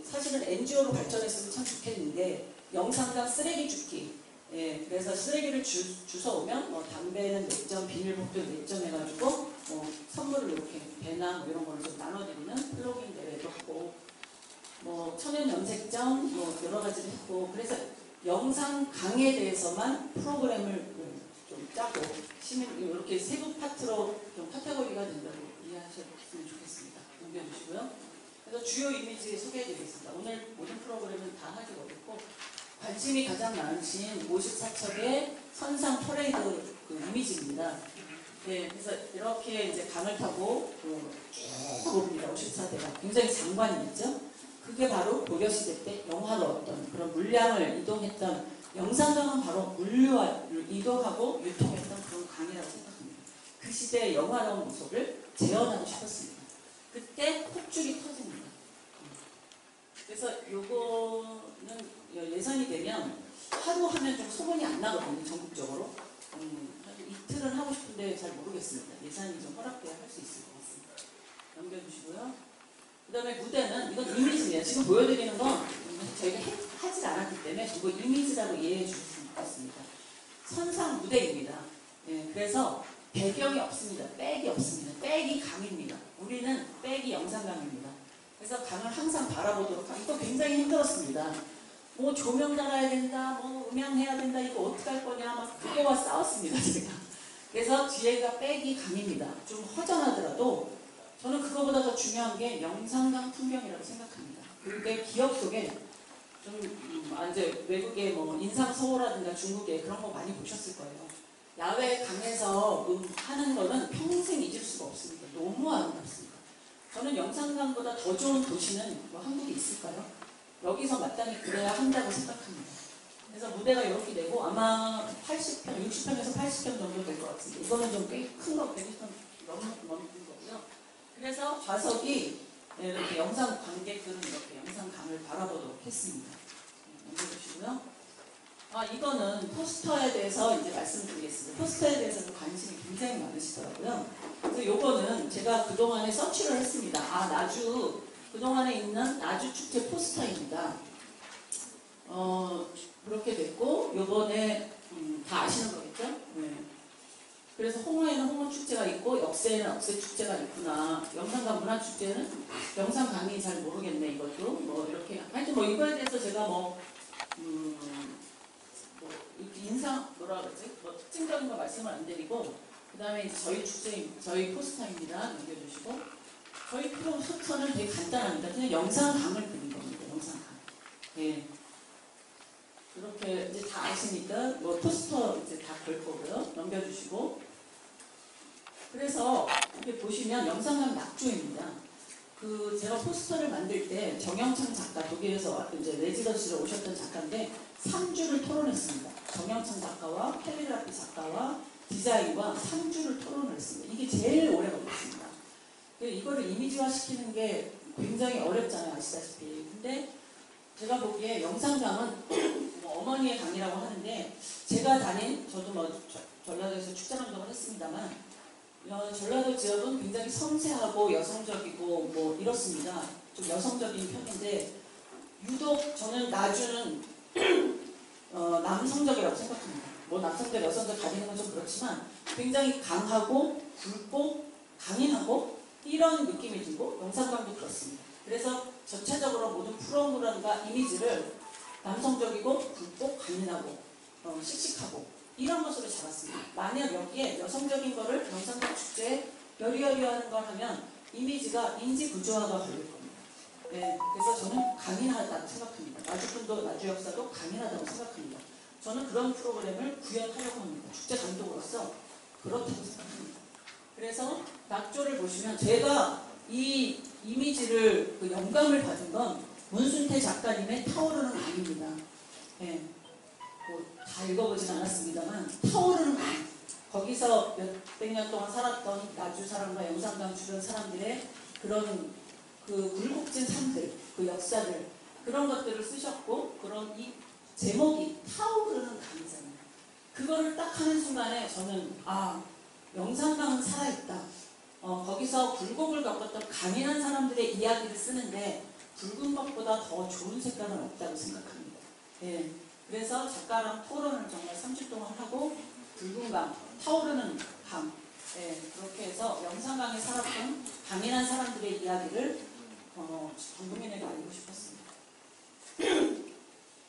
사실은 NGO로 발전했으면 참 좋겠는데 영상강 쓰레기 줍기 그래서 쓰레기를 주워오면 담배는 몇 점, 비닐봉투 몇 점 해가지고 선물을 이렇게 배낭 이런 걸 좀 나눠드리는 플로깅 대회도 하고 천연 염색점 여러 가지를 했고 그래서 영상강에 대해서만 프로그램을 좀 짜고 시민 이렇게 세부 파트로 좀 카테고리가 된다고 이해하셨으면 좋겠습니다. 넘겨주시고요. 그래서 주요 이미지 소개해드리겠습니다. 오늘 모든 프로그램은 다 하기 어렵고 관심이 가장 많으신 54척의 선상 퍼레이드 이미지입니다. 네, 그래서 이렇게 이제 강을 타고 쭉 옵니다. 54대가 굉장히 장관이 있죠. 그게 바로 고려시대 때 영화로 어떤 그런 물량을 이동했던 영상강은 바로 물류를 이동하고 유통했던 그런 강이라고 생각합니다. 그 시대의 영화로운 모습을 재현하고 싶었습니다. 그때 폭죽이 터집니다. 그래서 요거는 예산이 되면 하루 하면 좀 소문이 안 나거든요. 전국적으로. 이틀은 하고 싶은데 근데 잘 모르겠습니다. 예산이 좀 허락돼야 할 수 있을 것 같습니다. 넘겨주시고요. 그 다음에 무대는 이건 이미지예요. 지금 보여드리는 건 저희가 하지 않았기 때문에 이거 이미지라고 이해해 주셨으면 좋겠습니다. 선상 무대입니다. 예, 그래서 배경이 없습니다. 백이 없습니다. 백이 강입니다. 우리는 백이 영상강입니다. 그래서 강을 항상 바라보도록 하고, 이거 굉장히 힘들었습니다. 뭐 조명 달아야 된다, 뭐 음향해야 된다, 이거 어떡할 거냐, 막 그거와 싸웠습니다, 제가. 그래서 뒤에가 백이 강입니다. 좀 허전하더라도 저는 그거보다 더 중요한 게 영상강 풍경이라고 생각합니다. 그러니까 기억 속에 좀 이제 외국의 뭐 인삼서호라든가 중국의 그런 거 많이 보셨을 거예요. 야외 강에서 하는 거는 평생 잊을 수가 없습니다. 너무 아름답습니다. 저는 영상강보다 더 좋은 도시는 뭐 한국에 있을까요? 여기서 마땅히 그래야 한다고 생각합니다. 그래서 무대가 이렇게 되고 아마 80평, 60평에서 80평 정도 될 것 같습니다. 이거는 좀 꽤 큰 거, 120평 넘는 거고요. 그래서 좌석이 이렇게 영상 관객들은 이렇게 영상강을 바라보도록 했습니다. 넘겨주시고요. 이거는 포스터에 대해서 이제 말씀드리겠습니다. 포스터에 대해서도 관심이 굉장히 많으시더라고요. 그래서 요거는 제가 그동안에 서치를 했습니다. 나주, 그동안에 있는 나주 축제 포스터입니다. 그렇게 됐고, 요번에, 다 아시는 거겠죠? 네. 그래서 홍어에는 홍어축제가 있고, 역세에는 역세축제가 있구나. 영상강 문화축제는 영상강이 잘 모르겠네, 이것도. 뭐, 이렇게. 하여튼 뭐, 이거에 대해서 제가 뭐라 그러지? 뭐 특징적인 거 말씀을 안 드리고, 그 다음에 저희 축제, 저희 포스터입니다. 넘겨주시고, 저희 포스터는 되게 간단합니다. 그냥 영상강을 그린 겁니다. 영상강. 예. 그렇게 이제 다 아시니까 뭐 포스터 이제 다 걸 거고요. 넘겨주시고. 그래서 이렇게 보시면 영상강 낙조입니다. 제가 포스터를 만들 때 정영창 작가, 독일에서 이제 레지던시로 오셨던 작가인데 3주를 토론했습니다. 정영창 작가와 캘리그라피 작가와 디자인과 3주를 토론을 했습니다. 이게 제일 오래 걸렸습니다. 이거를 이미지화 시키는 게 굉장히 어렵잖아요, 아시다시피. 근데 제가 보기에 영상강은 뭐 어머니의 강이라고 하는데, 제가 저도 뭐 전라도에서 축제 감독을 했습니다만, 전라도 지역은 굉장히 섬세하고 여성적이고 뭐 이렇습니다. 좀 여성적인 편인데, 유독 저는 나주는 남성적이라고 생각합니다. 뭐 남성적, 여성적 가리는 건 좀 그렇지만 굉장히 강하고 굵고 강인하고 이런 느낌이 들고, 영상강도 그렇습니다. 그래서 전체적으로 모든 프로그램과 이미지를 남성적이고 굵고 강인하고 씩씩하고 이런 것으로 잡았습니다. 만약 여기에 여성적인 거를 영상강 축제에 여리여리하는 걸 하면 이미지가 인지 구조화가 걸릴 겁니다. 네, 그래서 저는 강인하다고 생각합니다. 나주분도 나주 역사도 강인하다고 생각합니다. 저는 그런 프로그램을 구현하려고 합니다. 축제 감독으로서 그렇다고 생각합니다. 그래서 낙조를 보시면, 제가 이 이미지를 영감을 받은 건 문순태 작가님의 타오르는 강입니다. 네, 다 읽어보진 않았습니다만 타오르는 강, 거기서 몇백 년 동안 살았던 나주 사람과 영상강 주변 사람들의 그런 굴곡진 삶들, 역사들, 그런 것들을 쓰셨고, 그런 이 제목이 타오르는 강이잖아요. 그거를 딱 하는 순간에 저는 영상강은 살아있다. 거기서 굴곡을 겪었던 강인한 사람들의 이야기를 쓰는데 굵은 것보다 더 좋은 색깔은 없다고 생각합니다. 예. 그래서 작가랑 토론을 정말 3주 동안 하고, 굵은 강, 타오르는 강, 예, 그렇게 해서 영상강에 살았던 강인한 사람들의 이야기를 전 국민에게 알리고 싶었습니다.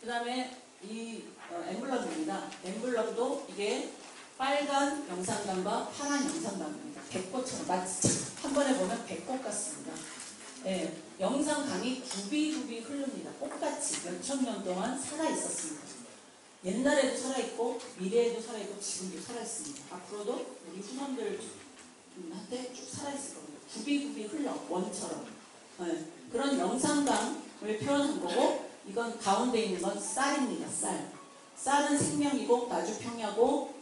그 다음에 이 엠블럼입니다. 엠블럼도 이게 빨간 영상강과 파란 영상강입니다. 백꽃처럼 마치 한 번에 보면 백꽃 같습니다. 예, 영상강이 굽이굽이 흐릅니다. 꽃같이 몇천 년 동안 살아있었습니다. 옛날에도 살아있고 미래에도 살아있고 지금도 살아있습니다. 앞으로도 우리 후손들한테 쭉 살아있을 겁니다. 굽이굽이 흘러 원처럼. 예, 그런 영상강을 표현한 거고, 이건 가운데 있는 건 쌀입니다. 쌀은 생명이고 나주 평야고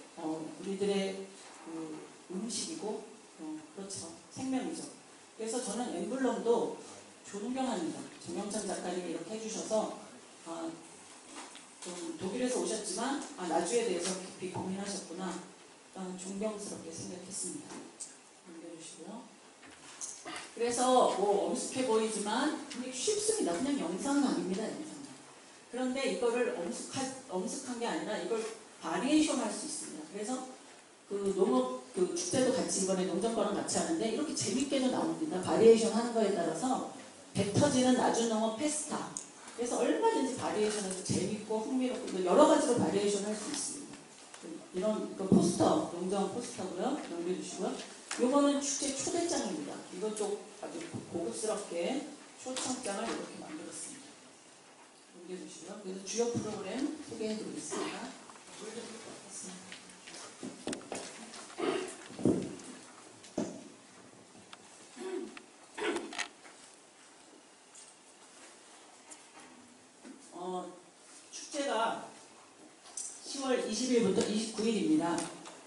우리들의 음식이고 그렇죠. 생명이죠. 그래서 저는 엠블럼도 존경합니다. 정영찬 작가님이 이렇게 해주셔서 좀 독일에서 오셨지만 나주에 대해서 깊이 고민하셨구나. 존경스럽게 생각했습니다. 넘겨주시고요. 그래서 뭐 엄숙해 보이지만 그게 쉽습니다. 그냥 영상감입니다. 영상감. 그런데 이거를 엄숙한 게 아니라 이걸 바리에이션 할 수 있습니다. 그래서 그 농업 그 축제도 같이 이번에 농정과랑 같이 하는데 이렇게 재밌게도 나옵니다. 바리에이션 하는 거에 따라서 배 터지는 나주농업 페스타. 그래서 얼마든지 바리에이션해서 재밌고 흥미롭고 여러 가지로 바리에이션 할 수 있습니다. 이런 그 포스터, 농정 포스터고요. 넘겨주시고요. 요거는 축제 초대장입니다. 이것도 아주 고급스럽게 초청장을 이렇게 만들었습니다. 넘겨주시고요. 그래서 주요 프로그램 소개해드리겠습니다. 축제가 10월 20일부터 29일입니다.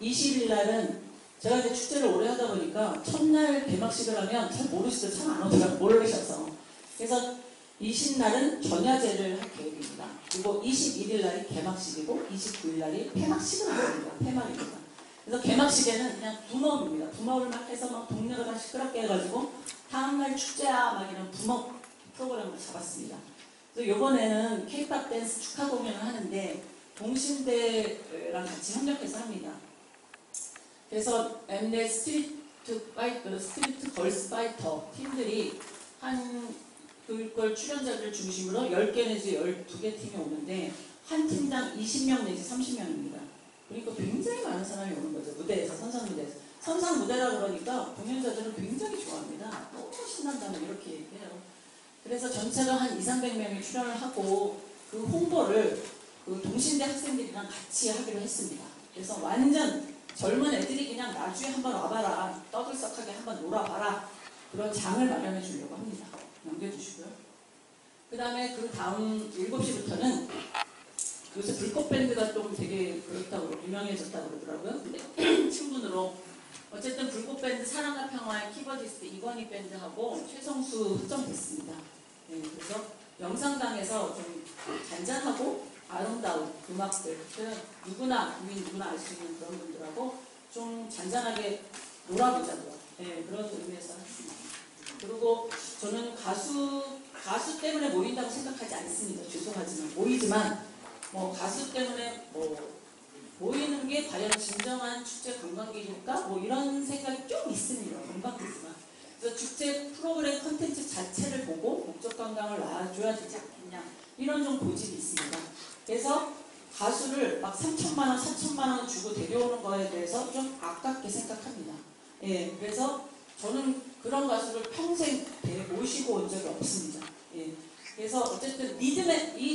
20일 날은 제가 이제 축제를 오래 하다 보니까 첫날 개막식을 하면 잘 모르시죠. 잘 안 오더라고요. 모르셔서. 그래서 20날은 전야제를 할 계획입니다. 그리고 21일 날이 개막식이고 29일 날이 폐막식을 합니다. 폐막입니다. 그래서 개막식에는 그냥 붐업입니다. 붐업을 막 해서 막 동네가 다 시끄럽게 해가지고 다음날 축제야 막 이런 붐업 프로그램을 잡았습니다. 그래서 이번에는 K-POP 댄스 축하 공연을 하는데 동신대랑 같이 협력해서 합니다. 그래서 엠넷 스트리트 걸스 파이터 팀들이 그걸 출연자들 중심으로 10개 내지 12개 팀이 오는데 한 팀당 20명 내지 30명입니다. 그러니까 굉장히 많은 사람이 오는 거죠. 무대에서, 선상 무대에서. 선상 무대라 그러니까 공연자들은 굉장히 좋아합니다. 너무 신난다면 이렇게 얘기해요. 그래서 전체가 한 200~300명이 출연을 하고 그 홍보를 그 동신대 학생들이랑 같이 하기로 했습니다. 그래서 완전 젊은 애들이 그냥 나주에 한번 와봐라. 떠들썩하게 한번 놀아봐라. 그런 장을 마련해 주려고 합니다. 넘겨주시고요. 그 다음에 그 다음 7시부터는 요새 불꽃밴드가 좀 되게 그렇다고 유명해졌다고 그러더라고요. 근데 친분으로 어쨌든 불꽃밴드 사랑과 평화의 키보디스트 이건희 밴드하고 최성수 확정됐습니다. 네, 그래서 영상당에서 좀 잔잔하고 아름다운 음악들, 누구나 알 수 있는 그런 분들하고 좀 잔잔하게 놀아보자고요. 네, 그런 의미에서 했습니다. 그리고 저는 가수 때문에 모인다고 생각하지 않습니다. 죄송하지만 모이지만 뭐 가수 때문에 뭐 모이는 게 과연 진정한 축제 관광객일까? 뭐 이런 생각이 좀 있습니다. 건강이지만. 그래서 축제 프로그램 컨텐츠 자체를 보고 목적 관광을 놔줘야 되지 않겠냐. 이런 좀 고집이 있습니다. 그래서 가수를 막 3천만 원, 4천만 원 주고 데려오는 거에 대해서 좀 아깝게 생각합니다. 예, 그래서 저는 그런 가수를 평생 모시고 온 적이 없습니다. 예, 그래서 어쨌든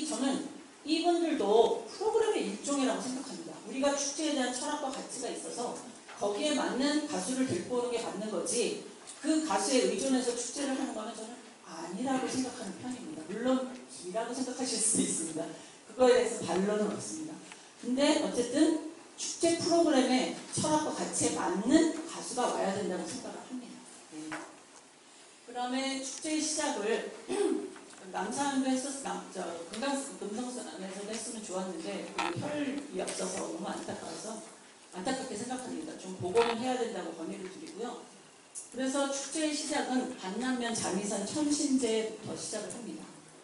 저는 이분들도 프로그램의 일종이라고 생각합니다. 우리가 축제에 대한 철학과 가치가 있어서 거기에 맞는 가수를 데리고 오는 게 맞는 거지 그 가수에 의존해서 축제를 하는 거는 저는 아니라고 생각하는 편입니다. 물론 이라고 생각하실 수도 있습니다. 그거에 대해서 반론은 없습니다. 근데 어쨌든 축제 프로그램의 철학과 가치에 맞는 가수가 와야 된다고 생각을 합니다. 네. 그 다음에 축제의 시작을 남산도 금성산에서도 했으면 좋았는데 혈이 없어서 너무 안타깝게 생각합니다. 좀 복원을 해야 된다고 건의를 드리고요. 그래서 축제의 시작은 반남면 장미산 천신제부터 시작을 합니다.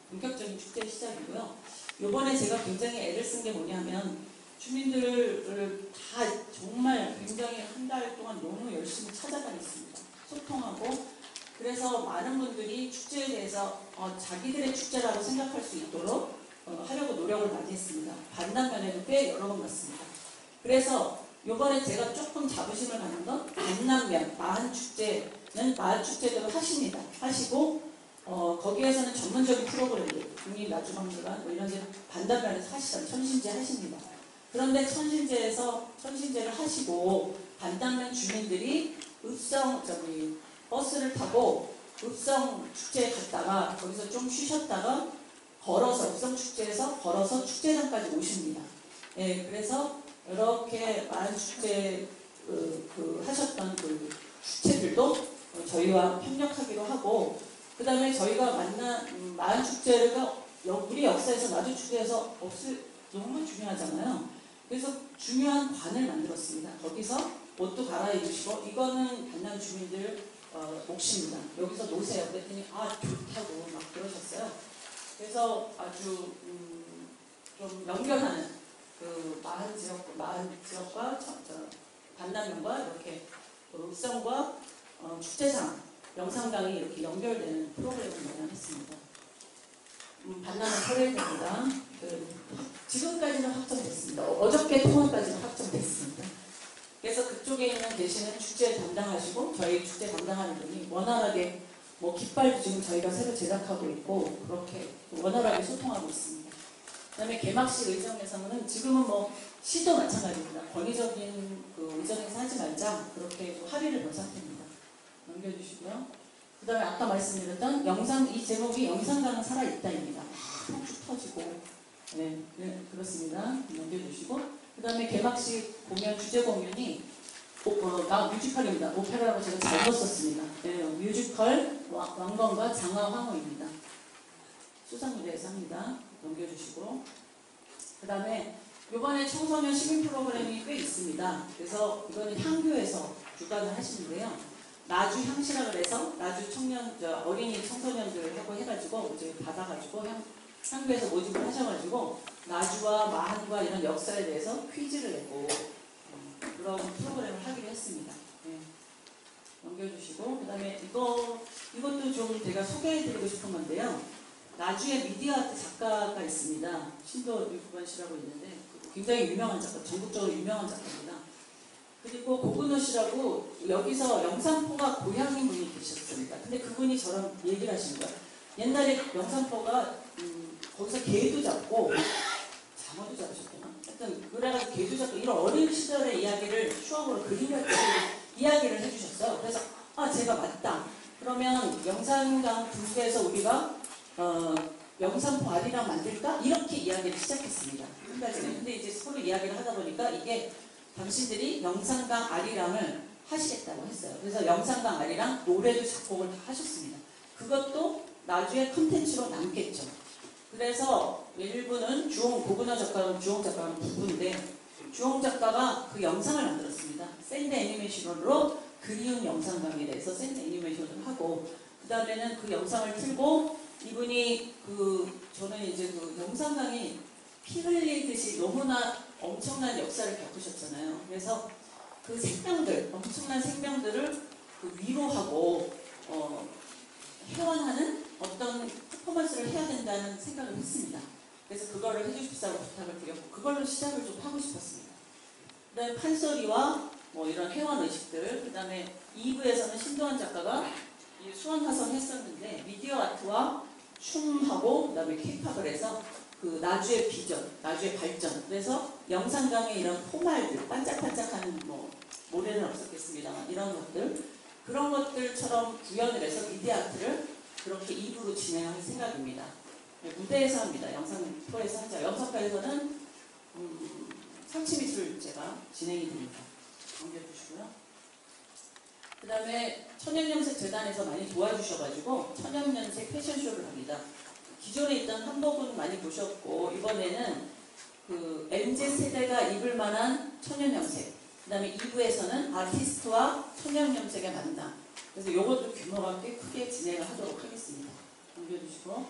본격적인 축제의 시작이고요. 요번에 제가 굉장히 애를 쓴 게 뭐냐면 주민들을 다 정말 굉장히 한 달 동안 너무 열심히 찾아다녔습니다. 소통하고 그래서 많은 분들이 축제에 대해서 자기들의 축제라고 생각할 수 있도록 하려고 노력을 많이 했습니다. 반남면에도 꽤 여러 번 갔습니다. 그래서 이번에 제가 조금 자부심을 갖는 건 반남면 마흔축제는 마흔축제대로 하십니다. 하시고 거기에서는 전문적인 프로그램들 국립나주박물관 뭐 이런 데 반남면에서 하시잖아요. 천신제 하십니다. 그런데 천신제를 하시고 반남면 주민들이 버스를 타고 읍성 축제에 갔다가 거기서 좀 쉬셨다가 읍성 축제에서 걸어서 축제장까지 오십니다. 예, 그래서 이렇게 많은 축제 하셨던 그 축제들도 저희와 협력하기로 하고 그 다음에 저희가 만난 많은 축제가 우리 역사에서 나주 축제에서 너무 중요하잖아요. 그래서 중요한 관을 만들었습니다. 거기서 옷도 갈아입으시고 이거는 반남 주민들 몫입니다. 여기서 노세요. 그랬더니 좋다고 막 그러셨어요. 그래서 아주 좀 연결하는 그 마을 지역과 반남면과 이렇게 읍성과 축제장, 영상강이 이렇게 연결되는 프로그램을 마련했습니다. 반남은 퍼레이드입니다. 지금까지는 확정됐습니다. 어저께 통화까지는 확정됐습니다. 그래서 그쪽에 있는 계시는 축제 담당하시고 저희 축제 담당하는 분이 원활하게 깃발도 지금 저희가 새로 제작하고 있고 그렇게 원활하게 소통하고 있습니다. 그 다음에 개막식 의정 예상은 지금은 시도 마찬가지입니다. 권위적인 그 의정 행사 하지 말자 그렇게 할의를 본 상태입니다. 넘겨주시고요. 그 다음에 아까 말씀드렸던 이 제목이 영상강은 살아있다입니다. 푹 터지고 네, 그렇습니다. 넘겨주시고 그 다음에 개막식 공연 주제 공연이 뮤지컬입니다. 오페라라고 제가 잘못 썼습니다. 네, 뮤지컬 왕건과 장화 황후입니다. 수상 무대에서 합니다. 넘겨주시고 그 다음에 이번에 청소년 시민 프로그램이 꽤 있습니다. 그래서 이거는 향교에서 주관을 하시는데요. 나주 향시라 그래서 나주 어린이 청소년들하고 해가지고 이제 받아가지고 향교에서 모집을 하셔가지고 나주와 마한과 이런 역사에 대해서 퀴즈를 내고 그런 프로그램을 하기로 했습니다. 네. 넘겨주시고 그 다음에 이것도 좀 제가 소개해드리고 싶은 건데요. 나주에 미디어 아트 작가가 있습니다. 신도 유구관 씨라고 있는데 굉장히 유명한 작가, 전국적으로 유명한 작가입니다. 그리고 고근호 씨라고 여기서 영산포가 고향인 분이 계셨습니다. 근데 그분이 저랑 얘기를 하시는 거예요. 옛날에 영산포가 거기서 개도 잡고 장어도 잡으셨구나. 하여튼 그래가지고 개도 잡고 이런 어린 시절의 이야기를 추억으로 그리면서 이야기를 해주셨어요. 그래서 제가 맞다. 그러면 영산강 분수에서 우리가 영산포 아리랑 만들까? 이렇게 이야기를 시작했습니다. 한 가지는. 근데 이제 서로 이야기를 하다 보니까 이게 당신들이 영산강 아리랑을 하시겠다고 했어요. 그래서 영산강 아리랑 노래도 작곡을 다 하셨습니다. 그것도 나중에 컨텐츠로 남겠죠. 그래서 일부는 고근호 작가랑 주홍 작가랑 부부인데 주홍 작가가 그 영상을 만들었습니다. 샌드 애니메이션으로 그리운 영상강에 대해서 샌드 애니메이션을 하고 그 다음에는 그 영상을 틀고 이분이 저는 이제 그 영상강이 피 흘리듯이 너무나 엄청난 역사를 겪으셨잖아요. 그래서 그 엄청난 생명들을 위로하고 회원하는 어떤 퍼포먼스를 해야 된다는 생각을 했습니다. 그래서 그거를 해주십사고 부탁을 드렸고 그걸로 시작을 좀 하고 싶었습니다. 그 다음에 판소리와 이런 회원 의식들, 그 다음에 2부에서는 신도환 작가가 이 수원화성 했었는데 미디어 아트와 춤하고 그 다음에 케이팝을 해서 그 나주의 비전, 나주의 발전. 그래서 영산강의 이런 포말들, 반짝반짝하는 모래는 없었겠습니다만 이런 것들, 그런 것들처럼 구현을 해서 미디어 아트를 그렇게 2부로 진행할 생각입니다. 무대에서 합니다. 영상포에서 하죠. 영상가에서는 설치미술제가 진행이 됩니다. 넘겨주시고요. 그 다음에 천연염색 재단에서 많이 도와주셔가지고 천연염색 패션쇼를 합니다. 기존에 있던 한복은 많이 보셨고 이번에는 그 MZ세대가 입을 만한 천연염색, 그 다음에 2부에서는 아티스트와 천연염색의 만남. 그래서 이것도 규모가 꽤 크게 진행을 하도록 하겠습니다. 넘겨주시고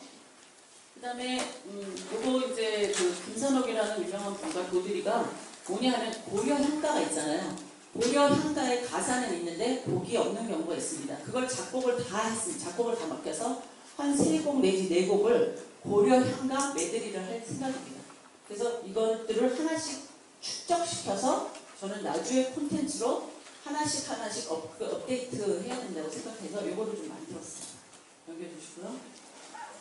그 다음에 요거 이제 그 김선옥이라는 유명한 분과 도들이가 뭐냐 하면 고려 향가가 있잖아요. 고려 향가의 가사는 있는데 곡이 없는 경우가 있습니다. 그걸 작곡을 다 했습니다. 작곡을 다 맡겨서 한 3곡 내지 4곡을 고려 향가 메들리를 할 생각입니다. 그래서 이것들을 하나씩 축적시켜서 저는 나주의 콘텐츠로 하나씩 업데이트 해야 된다고 생각해서 이거를 좀 만들었어요. 넘겨주시고요.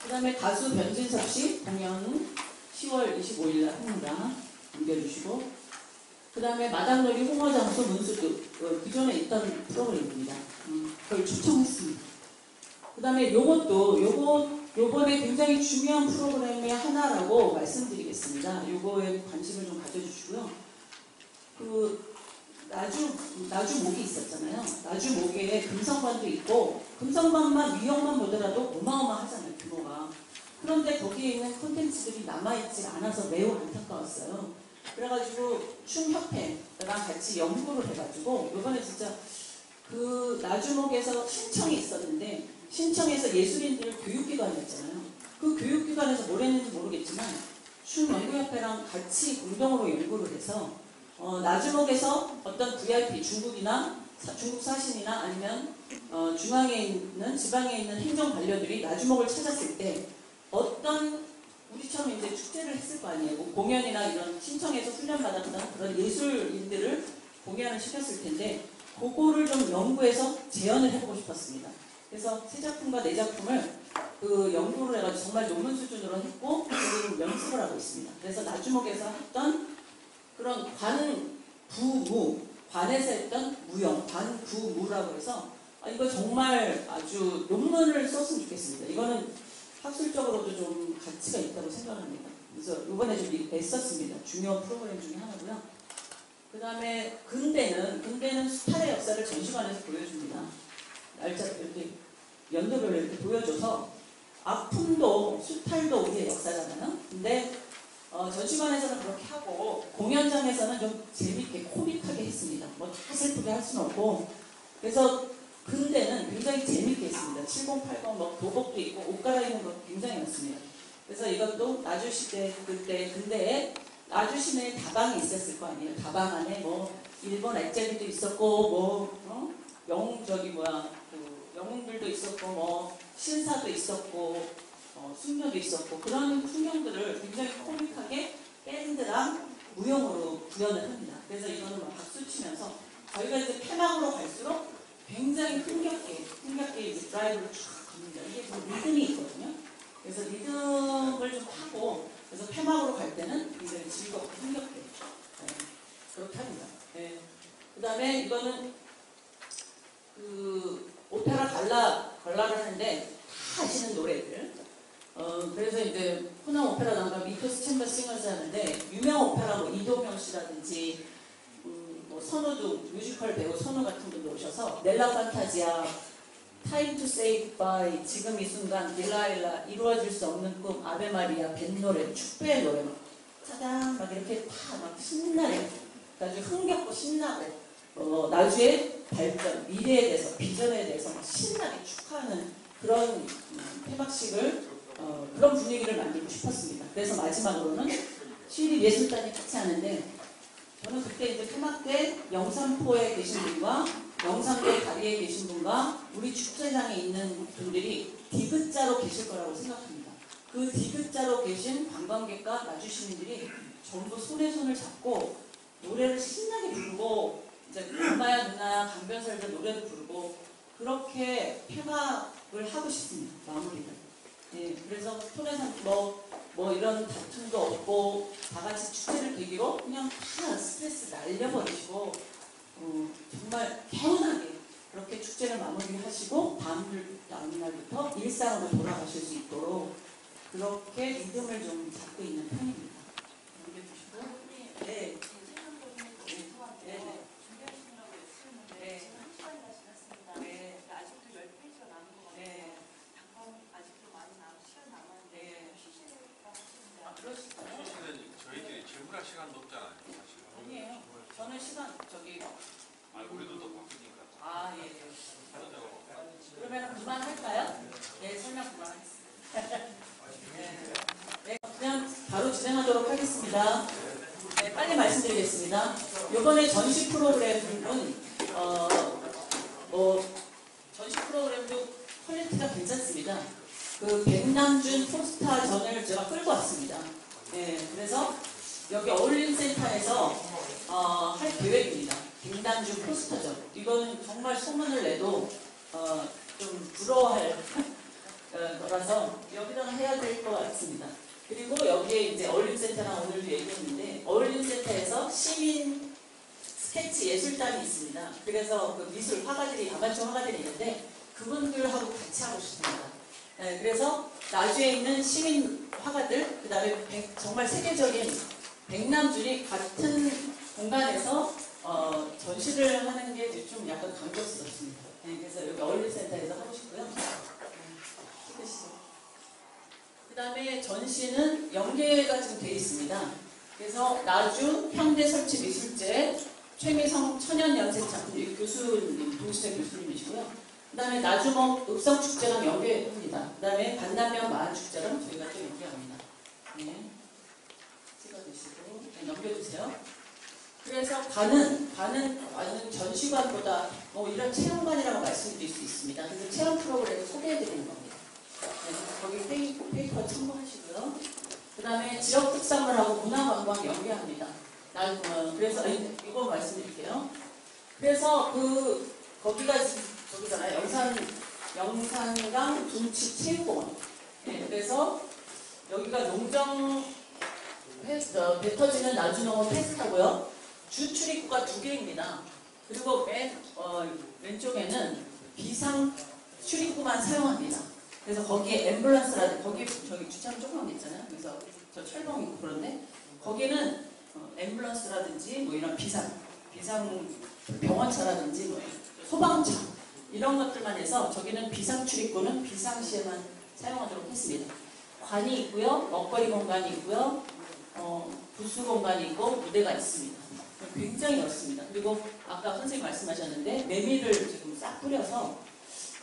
그 다음에 가수 변진섭 씨 공연 10월 25일 날 합니다. 넘겨주시고 그 다음에 마당놀이 홍어장수 문수도 기존에 있던 프로그램입니다. 그걸 초청했습니다. 그 다음에 요번에 굉장히 중요한 프로그램의 하나라고 말씀드리겠습니다. 요거에 관심을 좀 가져주시고요. 나주 목이 있었잖아요. 나주 목에 금성관도 있고 금성관만 위역만 보더라도 어마어마하잖아요. 규모가. 그런데 거기에 있는 콘텐츠들이 남아있지 않아서 매우 안타까웠어요. 그래가지고 춤협회랑 같이 연구를 해가지고 이번에 진짜 그 나주목에서 신청이 있었는데 신청해서 예술인들 교육기관이었잖아요. 그 교육기관에서 뭘 했는지 모르겠지만 춤연구협회랑 같이 공동으로 연구를 해서 나주목에서 어떤 VIP 중국이나 중국 사신이나 아니면 중앙에 있는 지방에 있는 행정 관료들이 나주목을 찾았을 때 어떤 우리처럼 이제 축제를 했을 거 아니에요. 뭐 공연이나 이런 신청해서 훈련받았던 그런 예술인들을 공연을 시켰을 텐데 그거를 좀 연구해서 재현을 해보고 싶었습니다. 그래서 세 작품과 네 작품을 그 연구를 해가지고 정말 논문 수준으로 했고 지금 연습을 하고 있습니다. 그래서 나주목에서 했던 그런 관부무, 관에서 했던 무용, 관부무라고 해서 이거 정말 아주 논문을 썼으면 좋겠습니다. 이거는 학술적으로도 좀 가치가 있다고 생각합니다. 그래서 이번에 좀 애썼습니다. 중요 프로그램 중에 하나고요. 그 다음에 근대는 수탈의 역사를 전시관에서 보여줍니다. 날짜 이렇게 연도별로 이렇게 보여줘서 아픔도 수탈도 우리의 역사잖아요. 근데 전시관에서는 그렇게 하고 공연장에서는 좀 재밌게 코믹하게 했습니다. 뭐 다 슬프게 할 수는 없고 그래서 근대는 굉장히 재밌게 했습니다. 70, 80, 뭐 도복도 있고 옷 갈아입는 거 굉장히 많습니다. 그래서 이것도 나주시대 그때 근대에 나주시내에 다방이 있었을 거 아니에요. 다방 안에 뭐 일본 액자리도 있었고 영웅들도 있었고 뭐 신사도 있었고 숙녀도 있었고 그런 풍경들을 굉장히 코믹하게 밴드랑 무용으로 구현을 합니다. 그래서 이거는 막 박수 치면서 저희가 이제 폐막으로 갈수록 굉장히 흥겹게 이제 드라이브를 쫙 갑니다. 이게 좀 리듬이 있거든요. 그래서 리듬을 좀 타고 그래서 폐막으로 갈 때는 굉장히 즐겁고 흥겹게 그렇게 합니다. 네. 그 다음에 이거는 그 오페라 관람을 하는데 다 아시는 노래들. 그래서 이제 호남 오페라 단과 미토스 챔버 싱어즈 하는데 유명 오페라 뭐 이동영 씨라든지 뭐 선우도 뮤지컬 배우 선우 같은 분도 오셔서 넬라 판타지아, 타임 투 세이 바이, 지금 이 순간, 딜라일라, 이루어질 수 없는 꿈, 아베 마리아, 뱃노래, 축배의 노래 막 짜잔 막 이렇게 다 막 신나게 아주 흥겹고 신나고 나주의 발전, 미래에 대해서 비전에 대해서 막 신나게 축하하는 그런 폐막식을 그런 분위기를 만들고 싶었습니다. 그래서 마지막으로는 시립예술단이 같이 하는데 저는 그때 이제 폐막 때 영산포에 계신 분과 영산대 다리에 계신 분과 우리 축제장에 있는 분들이 디귿자로 계실 거라고 생각합니다. 그 디귿자로 계신 관광객과 나주 시민들이 전부 손에 손을 잡고 노래를 신나게 부르고 이제 엄마야 누나 강변살들 노래도 부르고 그렇게 폐막을 하고 싶습니다. 마무리를. 네, 그래서 손에서 뭐 이런 다툼도 없고 다 같이 축제를 계기로 그냥 다 스트레스 날려버리시고 정말 개운하게 그렇게 축제를 마무리하시고 다음 날부터 일상으로 돌아가실 수 있도록 그렇게 리듬을 좀 잡고 있는 편입니다. 넘겨주시고 네. 저희들이 질문할 시간도 없잖아요. 사실. 아니에요. 저는 시간 우리도 또 바쁘니까. 예. 그러면 그만할까요? 네, 설명 그만하겠습니다. 네, 그냥 바로 진행하도록 하겠습니다. 네, 빨리 말씀드리겠습니다. 이번에 전시 프로그램은 전시 프로그램도 퀄리티가 괜찮습니다. 그 백남준 포스타전을 제가 끌고 왔습니다. 네, 그래서 여기 어울림센터에서 할 계획입니다. 백남준 포스타전. 이거는 정말 소문을 내도 좀 부러워할 거라서 여기다가 해야 될 것 같습니다. 그리고 여기에 이제 어울림센터랑 오늘도 얘기했는데 어울림센터에서 시민 스케치 예술단이 있습니다. 그래서 그 미술 화가들이 아마추어 화가들이 있는데 그분들하고 같이 하고 싶습니다. 네, 그래서 나주에 있는 시민 화가들, 그 다음에 정말 세계적인 백남준이 같은 공간에서 전시를 하는 게 좀 약간 감격스럽습니다. 네, 그래서 여기 어울림센터에서 하고 싶고요. 그 다음에 전시는 연계가 지금 되어 있습니다. 그래서 나주 현대설치미술제 최미성 천연연세창 교수님, 동시대 교수님이시고요. 그 다음에 나주목 읍성축제랑 연계합니다. 그 다음에 반남면 마을축제랑 저희가 또 연계합니다. 네. 찍어주시고 네, 넘겨주세요. 그래서 반은 전시관보다 뭐 이런 체험관이라고 말씀드릴 수 있습니다. 그래서 체험 프로그램을 소개해드리는 겁니다. 네, 거기 페이퍼 참고하시고요. 그 다음에 지역 특산물하고 문화관광 연계합니다. 그래서 이거 말씀드릴게요. 그래서 거기가 저기잖아요. 영산강 둔치 체육공원. 네, 그래서 여기가 농정 배 터지는 나주농업 페스타고요. 주 출입구가 2개입니다. 그리고 왼쪽에는 비상 출입구만 사용합니다. 그래서 거기에 앰뷸런스라든지 거기 저기 주차장 조그만 게 있잖아요. 그래서 저 철봉 있고 그런데 거기는 앰뷸런스라든지 뭐 이런 비상 병원차라든지 뭐 소방차 이런 것들만 해서 저기는 비상 출입구는 비상시에만 사용하도록 했습니다. 관이 있고요, 먹거리 공간이 있고요, 부수 공간이 있고 무대가 있습니다. 굉장히 넓습니다. 그리고 아까 선생님 말씀하셨는데 메밀을 지금 싹 뿌려서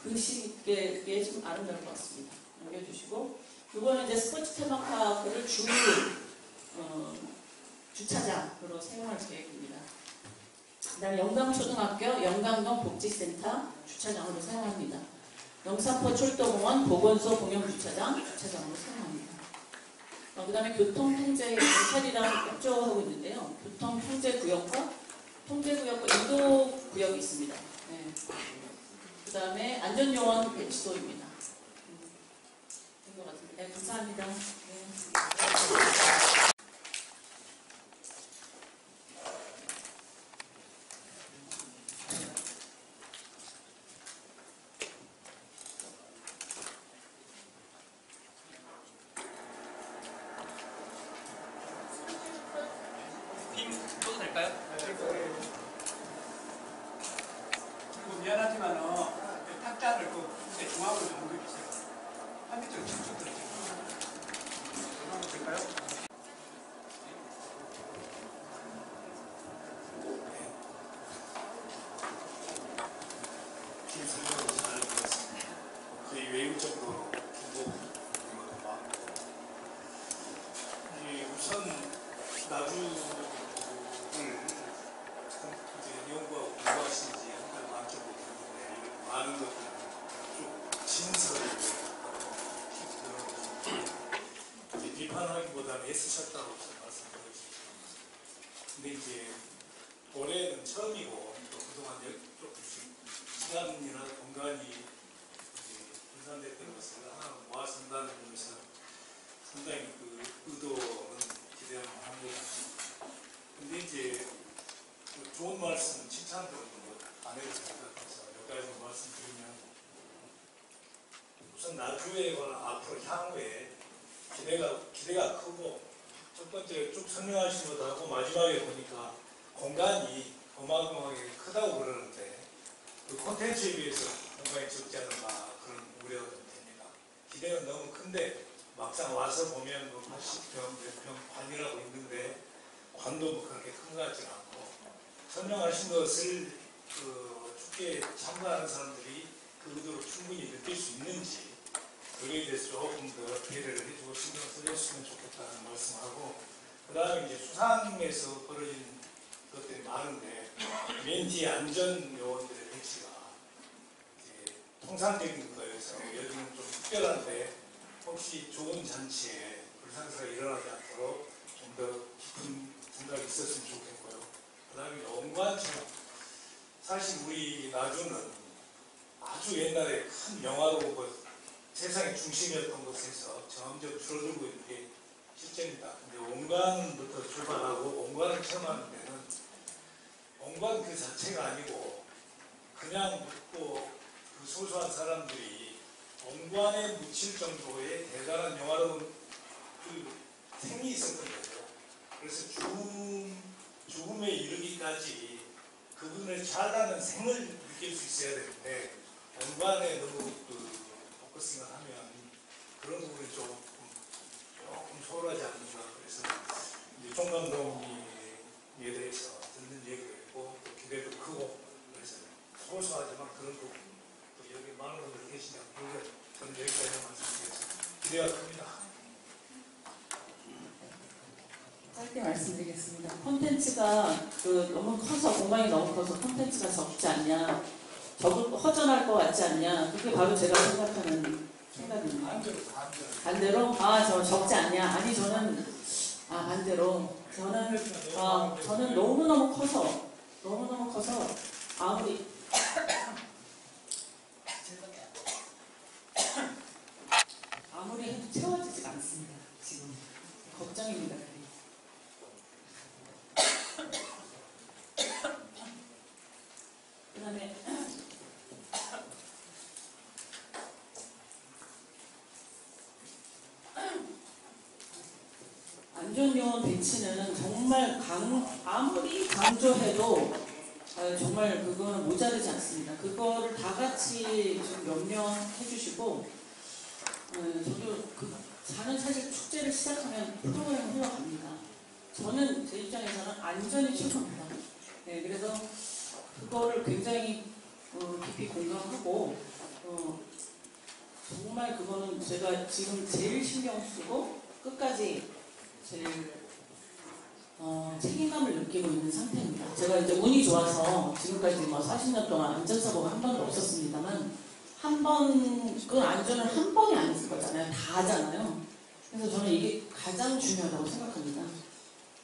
그 시기에 좀 아름다울 것 같습니다. 넘겨주시고 이거는 이제 스포츠 테마파크를 주차장으로 사용할 계획입니다. 그다음에 영광초등학교 영광동 복지센터 주차장으로 사용합니다. 영산포 철도공원 보건소 공영주차장 주차장으로 사용합니다. 그 다음에 교통통제 경찰이랑 협조하고 있는데요. 교통통제구역과 통제구역과 인도구역이 있습니다. 네. 그 다음에 안전요원 배치소입니다. 된 것 같습니다. 네, 감사합니다. 네. 써도 될까요? 그리고 미안하지만은 탁자를 중앙으로 좀 옮겨주세요. 반대쪽 직접 들어주세요. 될까요? 설명을 잘 들었습니다. 거의 외국적으로 중복인 것도 많고, 우선 나주를 이제 연구하고 공부하신 지 한 달 반 정도 됐는데 많은 것들을 쭉 진설을 하고 비판하기보다는 애쓰셨다고 말씀드리고 싶습니다. 근데 이제 올해는 처음이고 또 그동안 시간이나 공간이 분산됐던 것을 하나 모아선다는 점에서 상당히 그 의도는 기대를 합니다. 근데 이제 좋은 말씀, 칭찬도 안 해도 될 것 같아서 몇 가지 말씀드리면, 우선 나주에 관한 앞으로 향후에 기대가 크고, 첫 번째 쭉 설명하신 것하고 마지막에 보니까 공간이 어마어마하게 크다고 그러는데 그 콘텐츠에 비해서 공간이 적지 않은가 그런 우려가 좀 됩니다. 기대는 너무 큰데 막상 와서 보면 뭐 80평, 100평 관이라고 있는데 관도 뭐 그렇게 큰 것 같지는 않고, 설명하신 것을 그 축제에 참가하는 사람들이 그 의도로 충분히 느낄 수 있는지 여기에 대해서 조금 더 배려를 해주고 신경을 써줬으면 좋겠다는 말씀하고, 그 다음에 이제 수상에서 벌어진 것들이 많은데 멘티 안전 요원들의 배치가 이제 통상적인 거에서 여기는 좀 특별한데 혹시 좋은 잔치에 불상사가 일어나지 않도록 좀 더 깊은 생각이 있었으면 좋겠고요. 그 다음에 원관처럼 사실 우리 나주는 아주 옛날에 큰 영화로 세상의 중심이었던 곳에서 점점 줄어들고 있는 게 실제입니다. 근데 원관부터 출발하고 원관을 체험하는 데는 원관 그 자체가 아니고 그냥 묻고 그 소소한 사람들이 원관에 묻힐 정도의 대단한 영화로운 그 생이 있었던 거죠. 그래서 죽음에 이르기까지 그분의 잘나는 생을 느낄 수 있어야 되는데 원관에 너무 포커싱을 하면 그런 부분이 조금 소홀하지 않는가. 그래서 이제 총감독님에 대해서 듣는 얘기도 있고 또 기대도 크고 그래서 소소하지만 그런 부분 또 여기 많은 분들 계시냐고 저는 여기까지 말씀드리겠습니다. 기대가 큽니다. 짧게 말씀드리겠습니다. 콘텐츠가 너무 커서 공간이 너무 커서 콘텐츠가 적지 않냐, 허전할 것 같지 않냐, 그게 바로 제가 생각하는 생각입니다. 반대로 저 적지 않냐, 아니 저는 반대로 저는 너무너무 커서 아무리 해도 채워지지가 않습니다. 지금 걱정입니다. 그 다음에 안전요원 배치는 정말 아무리 강조해도 정말 그거는 모자르지 않습니다. 그거를 다 같이 좀 명령해 주시고 저도 저는 사실 축제를 시작하면 프로그램을 흘러갑니다. 저는 제 입장에서는 안전이 최고입니다. 네, 그래서 그거를 굉장히 깊이 공감하고 정말 그거는 제가 지금 제일 신경 쓰고 끝까지 제일 책임감을 느끼고 있는 상태입니다. 제가 이제 운이 좋아서 지금까지 40년 동안 안전사고가 한 번도 없었습니다만 그 안전은 한 번이 아닐 거잖아요. 다 하잖아요. 그래서 저는 이게 가장 중요하다고 생각합니다.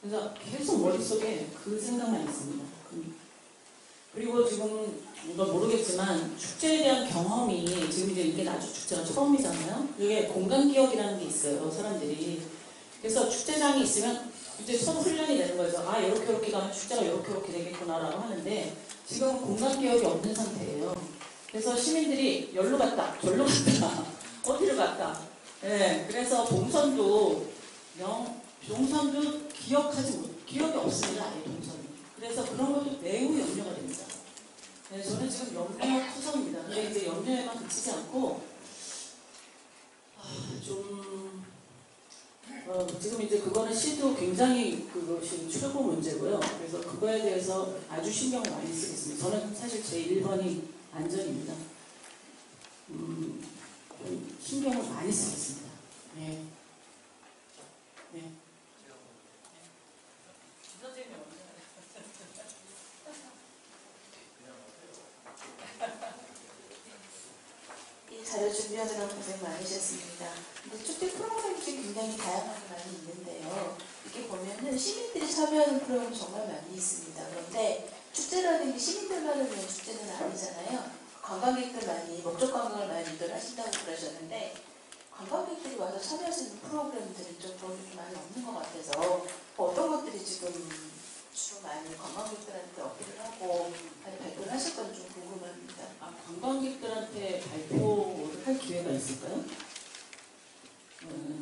그래서 계속 머릿속에 그 생각만 있습니다. 그리고 지금 뭔가 모르겠지만 축제에 대한 경험이 지금 이게 나주 축제가 처음이잖아요. 이게 공간기억이라는 게 있어요. 사람들이. 그래서 축제장이 있으면 이제 서로 훈련이 되는 거죠. 이렇게 가면 축제가 이렇게 되겠구나라고 하는데 지금은 공간기억이 없는 상태예요. 그래서 시민들이 열로 갔다, 절로 갔다, 어디를 갔다. 네, 그래서 동선도 기억이 없습니다. 아예 동선이. 그래서 그런 것도 매우 염려가 됩니다. 네, 저는 지금 염려가 커서입니다. 근데 이제 염려에만 그치지 않고 지금 이제 그거는 시도 굉장히 그것이 최고 문제고요. 그래서 그거에 대해서 아주 신경을 많이 쓰겠습니다. 저는 사실 제 1번이 안전입니다. 좀 신경을 많이 쓰겠습니다. 네. 네. 이 자료 준비하느라 고생 많으셨습니다. 근데 축제 프로그램이 굉장히 다양하게 많이 있는데요. 이렇게 보면은 시민들이 참여하는 프로그램이 정말 많이 있습니다. 그런데 축제라는 게 시민들만을 위한 축제는 아니잖아요. 관광객들만이 목적 관광을 많이들 하신다고 그러셨는데 관광객들이 와서 참여할 수 있는 프로그램들이 좀 많이 없는 것 같아서 어떤 것들이 지금 주로 많이 관광객들한테 어필을 하고 많이 발표를 하실 건지 좀 궁금합니다. 관광객들한테 발표를 할 기회가 있을까요?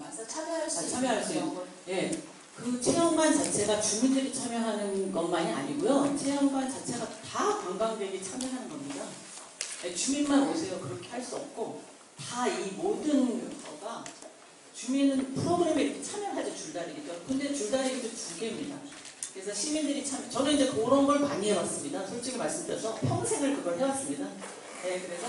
와서 참여할 수 있는 예. 그 체험관 자체가 주민들이 참여하는 것만이 아니고요. 체험관 자체가 다 관광객이 참여하는 겁니다. 주민만 오세요. 그렇게 할 수 없고 다 이 모든 거가 주민은 프로그램에 이렇게 참여하죠. 줄다리기죠. 근데 줄다리기도 2개입니다. 그래서 시민들이 저는 이제 그런 걸 많이 해왔습니다. 솔직히 말씀드려서 평생을 그걸 해왔습니다. 네, 그래서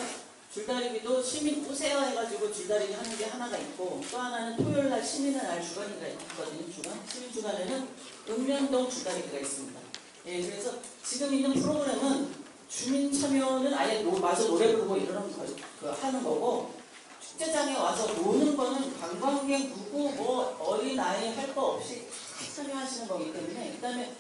줄다리기도 시민 오세요 해가지고 줄다리기 하는 게 하나가 있고 또 하나는 토요일날 시민의 날 주간이가 있거든요. 시민 주간에는 읍면동 줄다리기가 있습니다. 예, 그래서 지금 있는 프로그램은 주민 참여는 아예 와서 노래 부르고 이러는 거 하는 거고 축제장에 와서 노는 거는 관광객 누구 어린 아이 할 거 없이 참여하시는 거기 때문에 그다음에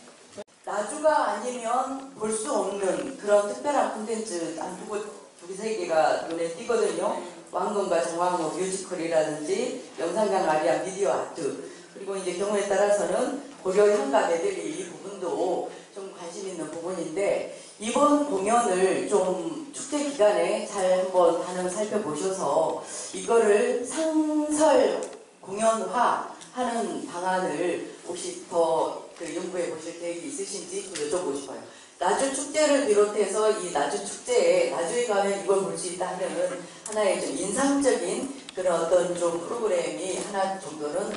나주가 아니면 볼 수 없는 그런 특별한 콘텐츠 한 두 세 개가 눈에 띄거든요. 왕건과 정왕후 뮤지컬이라든지 영상강 아리아 미디어 아트 그리고 이제 경우에 따라서는 고려 향가 메들리 이 부분도 좀 관심 있는 부분인데 이번 공연을 좀 축제 기간에 잘 한번 반응 살펴보셔서 이거를 상설 공연화 하는 방안을 혹시 더 연구해 보실 계획이 있으신지 좀 여쭤보고 싶어요. 나주 축제를 비롯해서 이 나주 축제에 나주에 가면 이걸 볼 수 있다 하면은 하나의 좀 인상적인 그런 어떤 좀 프로그램이 하나 정도는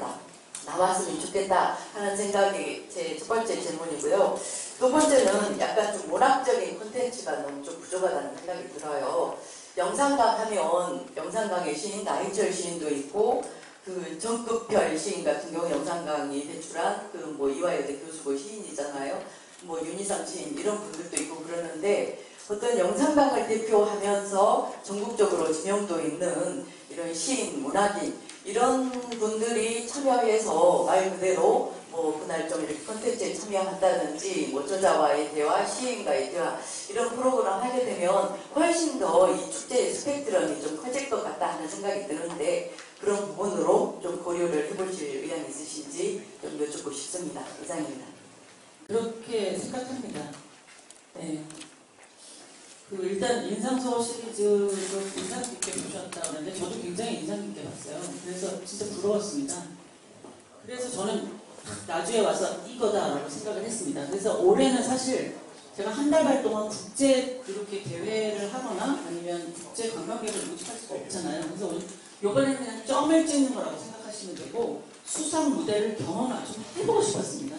나왔으면 좋겠다 하는 생각이 제 첫 번째 질문이고요. 두 번째는 약간 좀 문학적인 콘텐츠가 너무 좀 부족하다는 생각이 들어요. 영상강 하면 영상강의 시인 나인철 시인도 있고 그 정급별 시인 같은 경우 영상강이 배출한 그 뭐 이화여대 교수고 시인이잖아요. 뭐 윤희상 시인 이런 분들도 있고 그러는데 어떤 영상강을 대표하면서 전국적으로 지명도 있는 이런 시인, 문학인 이런 분들이 참여해서 말 그대로 뭐 그날 좀 이렇게 컨텐츠에 참여한다든지 뭐 저자와의 대화, 시인과의 대화 이런 프로그램 하게 되면 훨씬 더 이 축제의 스펙트럼이 좀 커질 것 같다 하는 생각이 드는데 그런 부분으로 좀 고려를 해보실 의향이 있으신지 좀 여쭙고 싶습니다. 이상입니다. 그렇게 생각합니다. 네. 그 일단 인상서 시리즈를 인상 깊게 보셨다고 하는데 저도 굉장히 인상 깊게 봤어요. 그래서 진짜 부러웠습니다. 그래서 저는 나중에 와서 이거다라고 생각을 했습니다. 그래서 올해는 사실 제가 한 달 반 동안 국제 이렇게 대회를 하거나 아니면 국제 관광객을 모집할 수가 없잖아요. 그래서 이번에는 그냥 점을 찍는 거라고 생각하시면 되고 수상 무대를 좀 해보고 싶었습니다.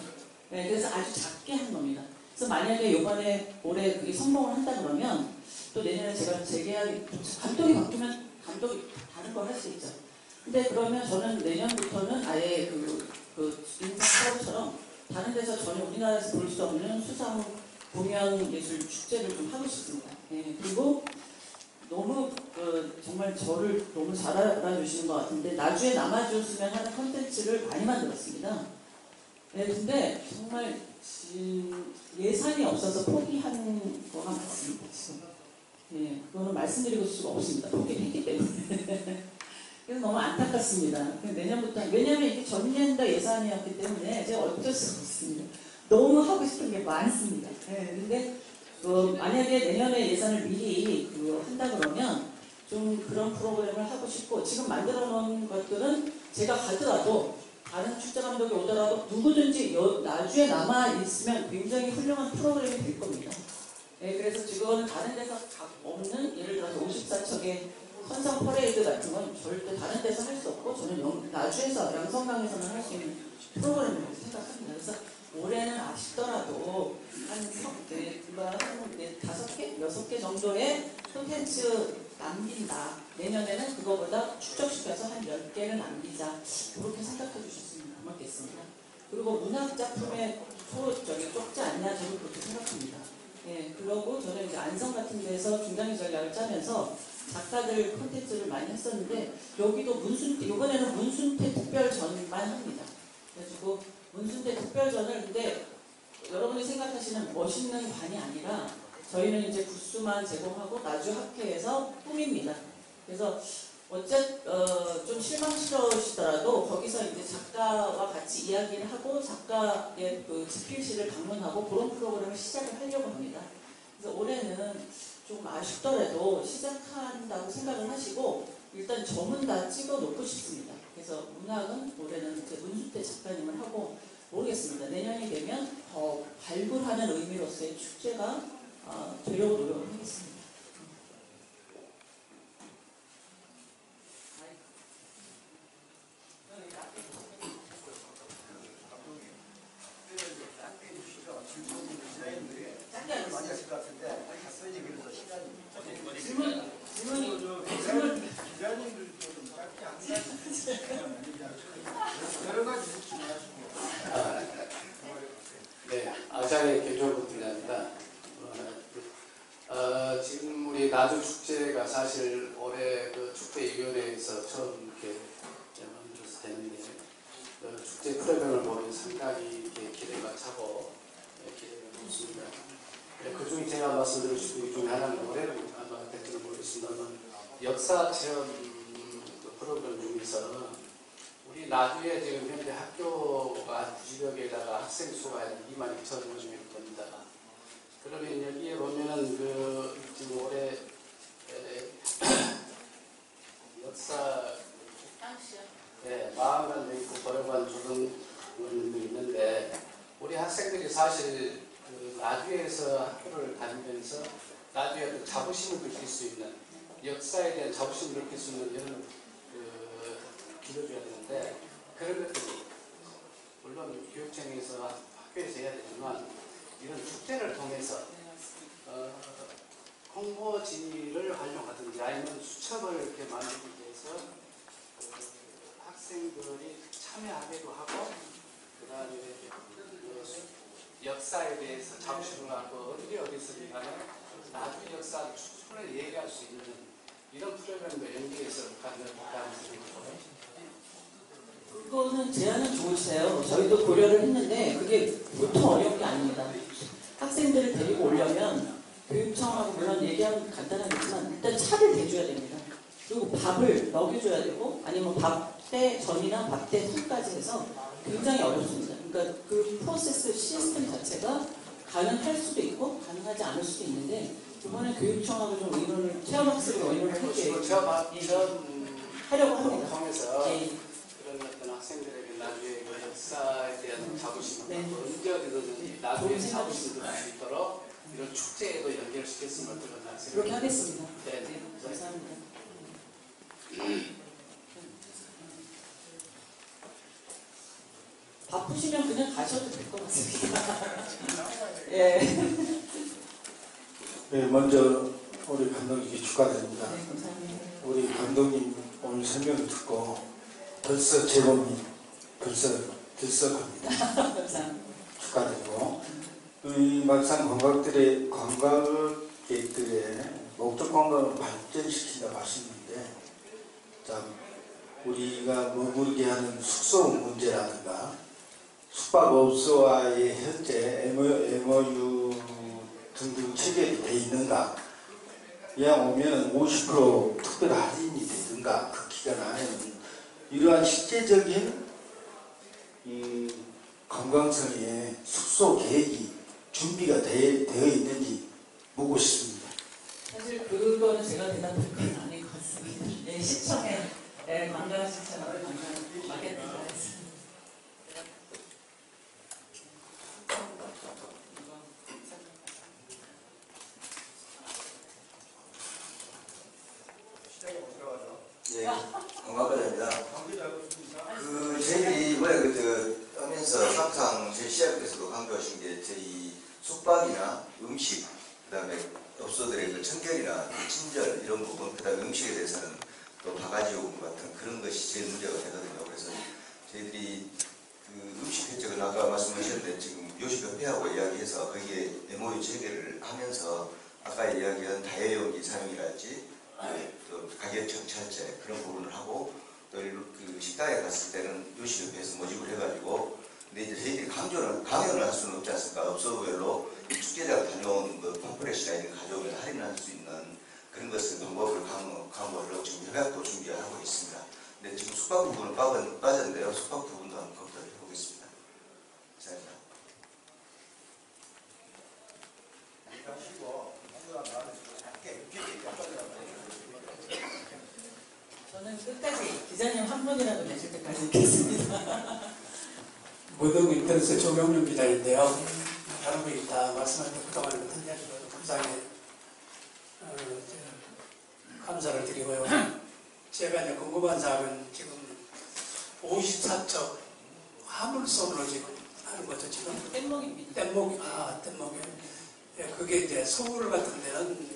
네, 그래서 아주 작게 한 겁니다. 그래서 만약에 이번에 올해 그게 성공을 한다 그러면 또 내년에 제가 재계약이 감독이 바뀌면 감독이 다른 걸 할 수 있죠. 근데 그러면 저는 내년부터는 아예 그 인상처럼 다른 데서 전혀 우리나라에서 볼 수 없는 수상 공연 예술 축제를 좀 하고 싶습니다. 네, 그리고 너무 정말 저를 너무 잘 알아주시는 것 같은데 나주에 남아줬으면 하는 컨텐츠를 많이 만들었습니다. 네, 근데 정말 예산이 없어서 포기한 거가 많습니다. 지금. 네, 그거는 말씀드리고 수가 없습니다. 포기를 했기 때문에. 그래서 너무 안타깝습니다. 내년부터 왜냐하면 이게 전년도 예산이었기 때문에 제가 어쩔 수가 없습니다. 너무 하고 싶은 게 많습니다. 네, 근데 만약에 내년에 예산을 미리 한다 그러면 좀 그런 프로그램을 하고 싶고 지금 만들어 놓은 것들은 제가 가더라도 다른 축제 감독이 오더라도 누구든지 나주에 남아 있으면 굉장히 훌륭한 프로그램이 될 겁니다. 네, 그래서 지금은 다른 데서 없는 예를 들어서 54척의 선상 퍼레이드 같은 건 절대 다른 데서 할 수 없고 저는 나주에서 양성강에서만 할 수 있는 프로그램이라고 생각합니다. 그래서 올해는 아쉽더라도 한 5개, 6개 정도의 콘텐츠 남긴다. 내년에는 그거보다 축적시켜서 한 10개를 남기자. 그렇게 생각해 주셨으면 고맙겠습니다. 그리고 문학 작품의 좁지 않냐 저는 그렇게 생각합니다. 예, 그러고 저는 이제 안성 같은 데서 중장기 전략을 짜면서 작가들 콘텐츠를 많이 했었는데 여기도 이번에는 문순태 특별전만 합니다. 그래가지고 문순태 특별전을 근데 여러분이 생각하시는 멋있는 관이 아니라 저희는 이제 부스만 제공하고 나주 학회에서 꾸밉니다. 그래서 좀 실망스러우시더라도 거기서 이제 작가와 같이 이야기를 하고 작가의 집필실을 방문하고 그런 프로그램을 시작을 하려고 합니다. 그래서 올해는 좀 아쉽더라도 시작한다고 생각을 하시고 일단 점은 다 찍어 놓고 싶습니다. 그래서 문학은 올해는 이제 문순태 작가님을 하고 모르겠습니다. 내년이 되면 더 발굴하는 의미로서의 축제가 되려고 노력을 하겠습니다. 네, 아자의 개조부입니다. 지금 우리 나주 축제가 사실 올해 그 축제위원회에서 처음 이렇게 만들어서 되는데 축제 프로그램을 보면 상당히 이렇게 기대가 차고 기대가 높습니다. 그중에 제가 말씀드리고 싶은 것 중에 하나는 올해는 아마 될지는 모르겠습니다만 역사 체험 프로그램 중에서 우리 나주에 지금 현재 학교가 90여 개에다가 학생 수가 22,000명 됩니다. 그러면 여기에 보면은 지금 올해 역사 마음관도 있고 보령관 조성원도 있는데 우리 학생들이 사실 나주에서 학교를 다니면서 나주에 자부심을 느낄 수 있는 역사에 대한 자부심을 느낄 수 있는 이런 길어줘야 되는데 그런 것들이 물론 교육청에서 학교에서 해야 되지만 이런 축제를 통해서 홍보지를 활용하든지 아니면 수첩을 이렇게 만들기 위해서 학생들이 참여하기도 하고 그다음에 역사에 대해서 자부심을 갖고 어디서든간에 나중에 역사를 충분히 얘기할 수 있는 이런 프로그램도 연계해서 가능하다는 생각이 들어요. 그거는 제안은 좋으세요. 저희도 고려를 했는데 그게 보통 어려운 게 아닙니다. 학생들을 데리고 오려면 교육청하고 물론 얘기하면 간단하겠지만 일단 차를 대줘야 됩니다. 그리고 밥을 먹여줘야 되고 아니면 밥때 전이나 밥때 후까지 해서 굉장히 어렵습니다. 그러니까 그 프로세스 시스템 자체가 가능할 수도 있고 가능하지 않을 수도 있는데 이번에 교육청하고 좀 의논을 체험학습으로 의논을 할게요. 하려고 합니다. 통해서 네. 그런 어떤 학생들에게 나중에 그 역사에 대한 자부심을 네. 갖고 언제 어디든지 나중에 자부심을 할 수 있도록 이런 축제에도 연결시켰으면 어떨까 생각합니다. 그렇게 하겠습니다. 네. 네, 감사합니다. 바쁘시면 그냥 가셔도 될 것 같습니다. 예. 네, 먼저 우리 감독님께 축하드립니다. 네, 감사합니다. 우리 감독님 오늘 설명을 듣고 벌써 제법이 벌써 들썩합니다. 감사합니다. 축하드리고 이 막상 관광객들의 목적 관광을 발전시킨다고 하시는데 자, 우리가 머무르게 하는 숙소 문제라든가 숙박업소와의 현재 MOU 등등 체결이 돼 있는가, 그냥 오면 50% 특별 할인이 되든가 그 기간 안에는 이러한 실제적인 이 관광성의 숙소 계획이 준비가 되어 있는지 묻고 싶습니다. 사실 그거는 제가 대답할 건 아닌 것 같습니다. 네, 시청에 관광 시청을 맡겠다고 했습니다. 예, 관광과장입니다. 저희들이 이번에 하면서 항상 저희 시작에서도 강조하신 게 저희 숙박이나 음식, 그다음에 업소들의 그 청결이나 친절 이런 부분, 그다음에 음식에 대해서는 또 바가지 요금 같은 그런 것이 제일 문제가 되거든요. 그래서 저희들이 그 음식 혜택은 아까 말씀하셨는데 지금 요식협회하고 이야기해서 거기에 MOU 체결을 하면서 아까 이야기한 다회용기 사용이랄지 또 가격 정찰제 그런 부분을 하고 또 그 식당에 갔을 때는 요식협회에서 모집을 해가지고 근데 이제 저희들이 강요를 할 수는 없지 않습니까? 업소별로 축제장 다녀온 그 팜플렛이나 이런 가져오면 할인할 수 있는 그런 것을 방법을 강구하려고 지금 협약도 준비하고 있습니다. 근데 지금 숙박 부분은 빠졌는데요. 숙박 부분도 한번 검토를 해보겠습니다. 감사합니다. 저는 끝까지 기자님 한 분이라도 내실 때까지 있겠습니다. 무등 인터넷 조경윤 기자인데요. 다른 분이 다 말씀하신 그동안 같은데 감사하게 감사를 드리고요. 제가 이제 궁금한 사항은 지금 54척 화물선으로 지금 하는 거죠 지금? 뗏목입니다. 뗏목이요. 예, 그게 이제 서울 같은 데는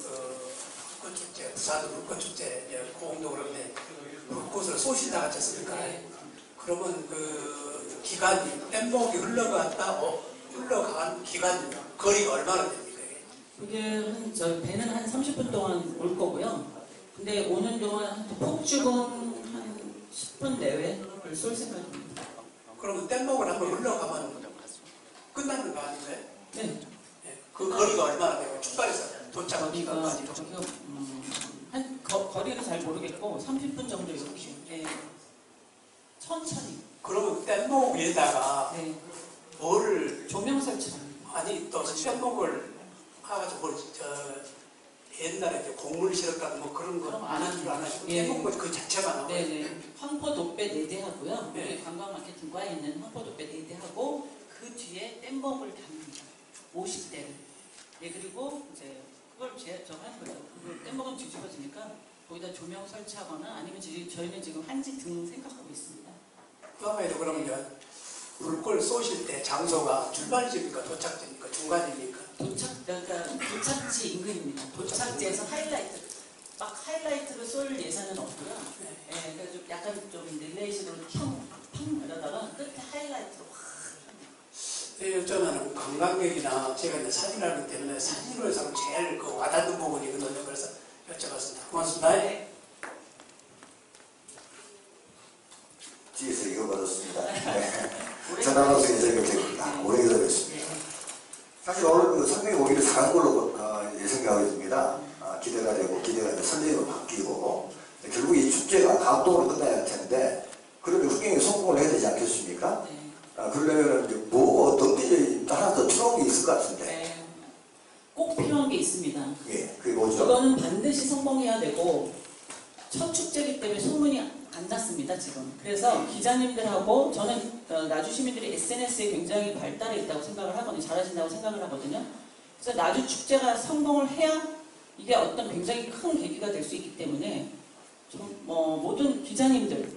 벚꽃축제, 부산 벚꽃축제 공도 그런데 벚꽃을 쏘신다 하지 않습니까? 네. 그러면 그 기간이 뗏목이 흘러간 기간 거리가 얼마나 됩니까? 그게 저 배는 한 30분 동안 올 거고요. 근데 오는 동안 폭죽은 한 10분 내외를 쏠 생각입니다. 그러면 뗏목을 한번 흘러가면 끝나는 거 아닌가요? 네. 그 거리가 얼마나 돼요? 출발해서 도착 기간까지. 거리는 잘 모르겠고 30분 정도 이렇게. 네. 천천히. 그러면 뗏목 위에다가 네. 뭐를 조명 설치. 아니 또 뗏목을 가지고 옛날에 이제 곡물 실었다고 뭐 그런 거 안 하시고 예. 뗏목 그 자체가 나와요. 네네. 황포도배 4대 하고요. 네. 우리 관광마케팅과에 있는 황포도배 4대 하고 그 뒤에 뗏목을 답니다. 50대를. 예, 그리고 이제 그걸 정하는 거죠. 그 뗏목은 뒤집어지니까 거기다 조명 설치하거나 아니면 저희는 지금 한지 등 생각하고 있습니다. 그 다음에도 그러면 이제 불꽃을 쏘실 때 장소가 출발지입니까 도착지입니까 중간입니까? 그러니까 도착지 인근입니다. 도착지에서 막 하이라이트로 쏠 예산은 없고요. 네, 그러니까 좀 약간 좀 릴레이식으로 팡 이러다가 끝에 하이라이트로 여쭤보면 관광객이나 제가 이제 사진을 하기 때문에 사진으로서 제일 그 와닿는 부분이거든요. 그래서 여쭤봤습니다. 고맙습니다. 뒤에서 이거 받았습니다. 네. 전화방송 예정입니다. 오래 기다렸습니다. 사실 오늘 그 설명이 오기를 잘한 걸로 생각이 듭니다. 기대가 되고 설명이 바뀌고 결국 이 축제가 감동으로 끝나야 할 텐데 그러면 흥행에 성공을 해야 되지 않겠습니까? 그러려면 이제 뭐 어떤 게 하나 더 필요한 게 있을 것 같은데. 꼭 필요한 게 있습니다. 예, 그게 뭐죠? 이거는 반드시 성공해야 되고 첫 축제이기 때문에 소문이 안 났습니다 지금. 그래서 기자님들하고 저는 나주 시민들이 SNS에 굉장히 발달해 있다고 생각을 하거든요. 잘하신다고 생각을 하거든요. 그래서 나주 축제가 성공을 해야 이게 어떤 굉장히 큰 계기가 될 수 있기 때문에 모든 기자님들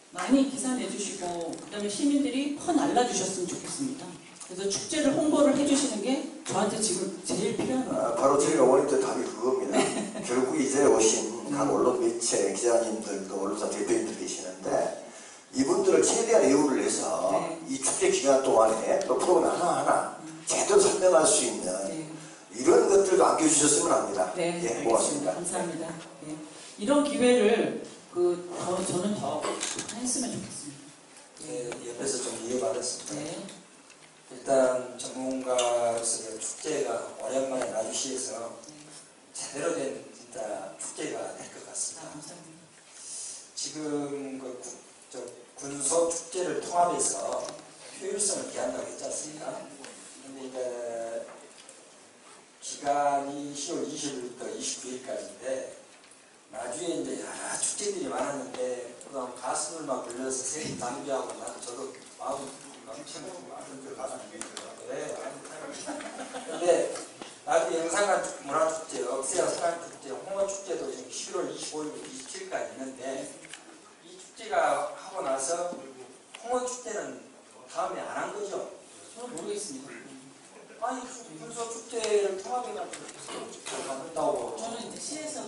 많이 기사 내주시고 그다음에 시민들이 퍼 날라주셨으면 좋겠습니다. 그래서 축제를 홍보를 해주시는 게 저한테 지금 제일 필요한 거예요. 바로 저희가 원했던 답이 그겁니다. 결국 이제 오신 각 언론 매체 기자님들도 언론사 대표님들 계시는데 이분들을 최대한 애우를 해서 이 축제 기간 동안에 또 프로그램 하나하나 제대로 설명할 수 있는 이런 것들도 안겨주셨으면 합니다. 네, 예, 고맙습니다. 감사합니다. 네. 이런 기회를 저는 더 했으면 좋겠습니다. 네, 옆에서 좀 이해받았습니다. 네. 일단 전문가로서 축제가 오랜만에 나주시에서 제대로 된 진짜 축제가 될 것 같습니다. 감사합니다. 지금 군소 축제를 통합해서 효율성을 기한다고 했지 않습니까? 근데 이제 기간이 10월 20일부터 29일까지인데 나주에 이제 여러 축제들이 많았는데 그다음 가수들만 불러서 세금 낭비하고 저도 마음 엄청 많은 가서 그래. 근데 나주 영산간 문화축제, 억새야 사랑축제, 홍어축제도 지금 11월 25일부터 27일까지 있는데 이 축제가 하고 나서 홍어축제는 다음에 안 한 거죠? 저는 모르겠습니다. 아니 군소 축제를 통합해가지고 한다고. 저는 이제 시에서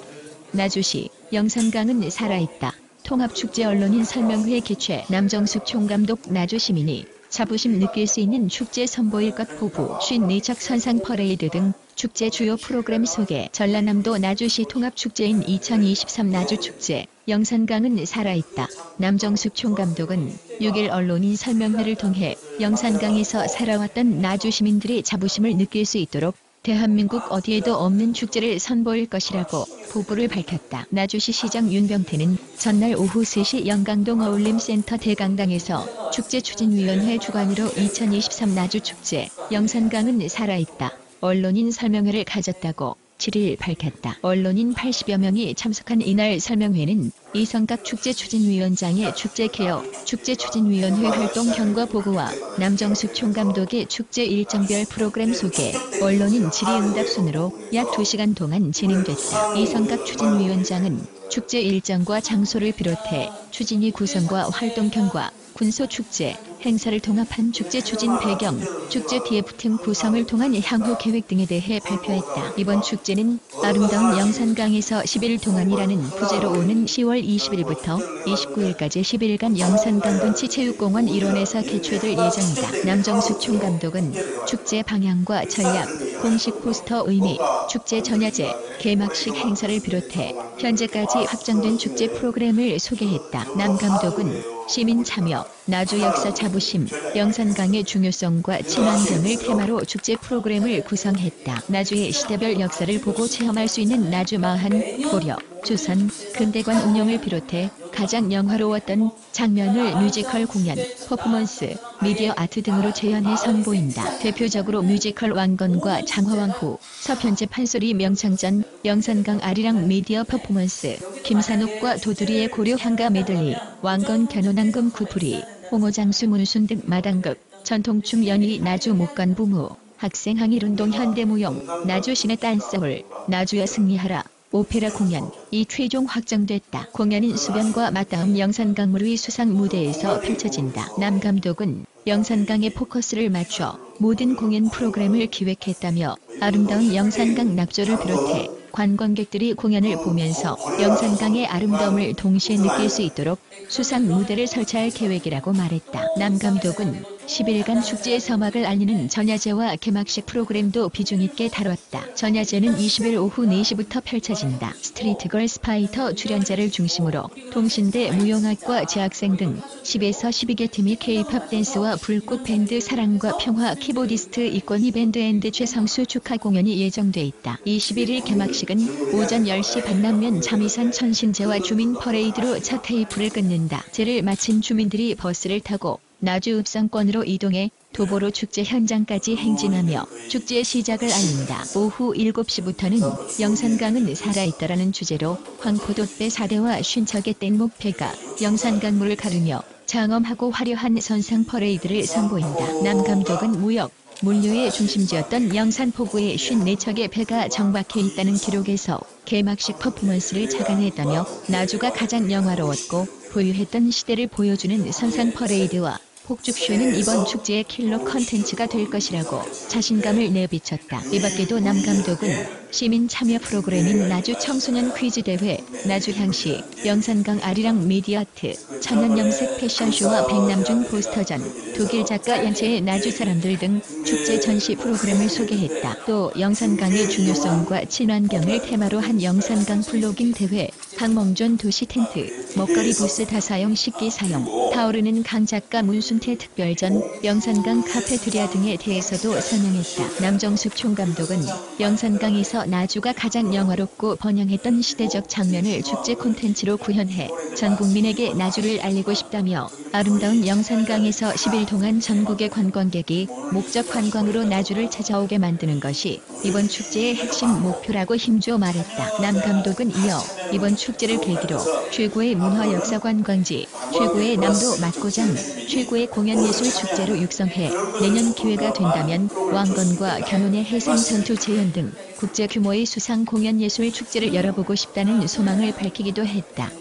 나주시 영산강은 살아있다. 통합축제 언론인 설명회 개최. 남정숙 총감독. 나주 시민이 자부심 느낄 수 있는 축제 선보일 것. 포부 54척 선상 퍼레이드 등 축제 주요 프로그램 소개. 전라남도 나주시 통합축제인 2023 나주축제 영산강은 살아있다. 남정숙 총감독은 6일 언론인 설명회를 통해 영산강에서 살아왔던 나주 시민들이 자부심을 느낄 수 있도록 대한민국 어디에도 없는 축제를 선보일 것이라고 포부를 밝혔다. 나주시 시장 윤병태는 전날 오후 3시 영강동 어울림센터 대강당에서 축제추진위원회 주관으로 2023 나주축제 영산강은 살아있다. 언론인 설명회를 가졌다고 7일 밝혔다. 언론인 80여 명이 참석한 이날 설명회는 이성각 축제추진위원장의 축제개혁, 축제추진위원회 활동 경과 보고와 남정숙 총감독의 축제 일정별 프로그램 소개, 언론인 질의응답 순으로 약 2시간 동안 진행됐다. 이성각 추진위원장은 축제 일정과 장소를 비롯해 추진위 구성과 활동 경과, 군소축제, 행사를 통합한 축제 추진 배경, 축제 TF 등 구성을 통한 향후 계획 등에 대해 발표했다. 이번 축제는 아름다운 영산강에서 10일 동안이라는 부제로 오는 10월 20일부터 29일까지 10일간 영산강 근치 체육공원 일원에서 개최될 예정이다. 남정숙 총감독은 축제 방향과 전략, 공식 포스터 의미, 축제 전야제, 개막식 행사를 비롯해 현재까지 확정된 축제 프로그램을 소개했다. 남 감독은 시민 참여, 나주 역사 자부심, 영산강의 중요성과 친환경을 테마로 축제 프로그램을 구성했다. 나주의 시대별 역사를 보고 체험할 수 있는 나주 마한, 고려, 조선, 근대관 운영을 비롯해 가장 영화로웠던 장면을 뮤지컬 공연, 퍼포먼스, 미디어 아트 등으로 재현해 선보인다. 대표적으로 뮤지컬 왕건과 장화왕후, 서편제 판소리 명창전, 영산강 아리랑 미디어 퍼포먼스, 김산옥과 도두리의 고려 향가 메들리, 왕건 견혼왕금 구풀이, 홍어장수 문순 등 마당극, 전통춤 연희 나주 목간부무, 학생 항일운동 현대무용, 나주 시내 댄스홀, 나주야 승리하라, 오페라 공연, 이 최종 확정됐다. 공연은 수변과 맞닿은 영산강물 위 수상 무대에서 펼쳐진다. 남 감독은 영산강에 포커스를 맞춰 모든 공연 프로그램을 기획했다며 아름다운 영산강 낙조를 비롯해 관광객들이 공연을 보면서 영산강의 아름다움을 동시에 느낄 수 있도록 수상 무대를 설치할 계획이라고 말했다. 남 감독은 10일간 축제의 서막을 알리는 전야제와 개막식 프로그램도 비중 있게 다뤘다. 전야제는 20일 오후 4시부터 펼쳐진다. 스트리트걸스 파이터 출연자를 중심으로 동신대 무용학과 재학생 등 10에서 12개 팀이 K-팝 댄스와 불꽃 밴드 사랑과 평화 키보디스트 이권희 밴드 앤드 최성수 축하 공연이 예정돼 있다. 21일 개막식은 오전 10시 반남면 잠이산 천신제와 주민 퍼레이드로 첫 테이프를 끊는다. 제를 마친 주민들이 버스를 타고 나주 읍성권으로 이동해 도보로 축제 현장까지 행진하며 축제 시작을 알린다. 오후 7시부터는 영산강은 살아있다라는 주제로 황포도배 4대와 50척의 뗏목패가 영산강물을 가르며 장엄하고 화려한 선상 퍼레이드를 선보인다. 남 감독은 무역, 물류의 중심지였던 영산포구에 54척의 배가 정박해 있다는 기록에서 개막식 퍼포먼스를 착안했다며 나주가 가장 영화로웠고 고유했던 시대를 보여주는 선상 퍼레이드와 폭죽쇼는 이번 축제의 킬러 컨텐츠가 될 것이라고 자신감을 내비쳤다. 이 밖에도 남 감독은 시민 참여 프로그램인 나주 청소년 퀴즈 대회, 나주향시, 영산강 아리랑 미디어아트, 천연염색 패션쇼와 백남준 포스터전, 독일 작가 연체의 나주 사람들 등 축제 전시 프로그램을 소개했다. 또 영산강의 중요성과 친환경을 테마로 한 영산강 플로깅 대회, 강몽존 도시 텐트, 먹거리 부스 다사용 식기 사용, 타오르는 강 작가 문순태 특별전, 영산강 카페테리아 등에 대해서도 설명했다. 남정숙 총감독은 영산강에서 나주가 가장 영화롭고 번영했던 시대적 장면을 축제 콘텐츠로 구현해 전 국민에게 나주를 알리고 싶다며 아름다운 영산강에서 10일 동안 전국의 관광객이 목적 관광으로 나주를 찾아오게 만드는 것이 이번 축제의 핵심 목표라고 힘줘 말했다. 남 감독은 이어 이번 축제를 계기로 최고의 문화 역사 관광지, 최고의 남도 맛고장, 최고의 공연예술 축제로 육성해 내년 기회가 된다면 왕건과 견훤의 해상전투 재현 등 국제 규모의 수상 공연예술 축제를 열어보고 싶다는 소망을 밝히기도 했다.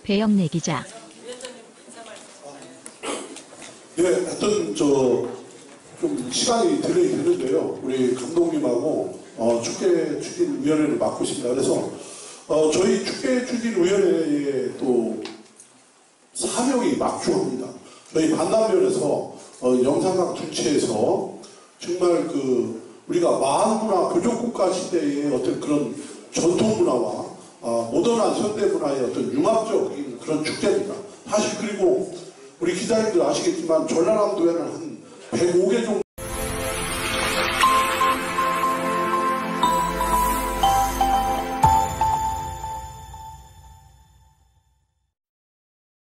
배영래 기자. 예, 하여튼 좀 시간이 딜레이 되는데요. 우리 감독님하고 축제 추진위원회를 맡으십니다. 그래서 저희 축제 추진위원회의 또 사명이 막중합니다. 저희 반남면에서 영산강 둔치에서 정말 우리가 마을문화 교족국가 시대의 어떤 그런 전통문화와 모던한 현대문화의 어떤 융합적인 그런 축제입니다. 사실 그리고 우리 기자님들 아시겠지만 전라남도에는 한 105개 정도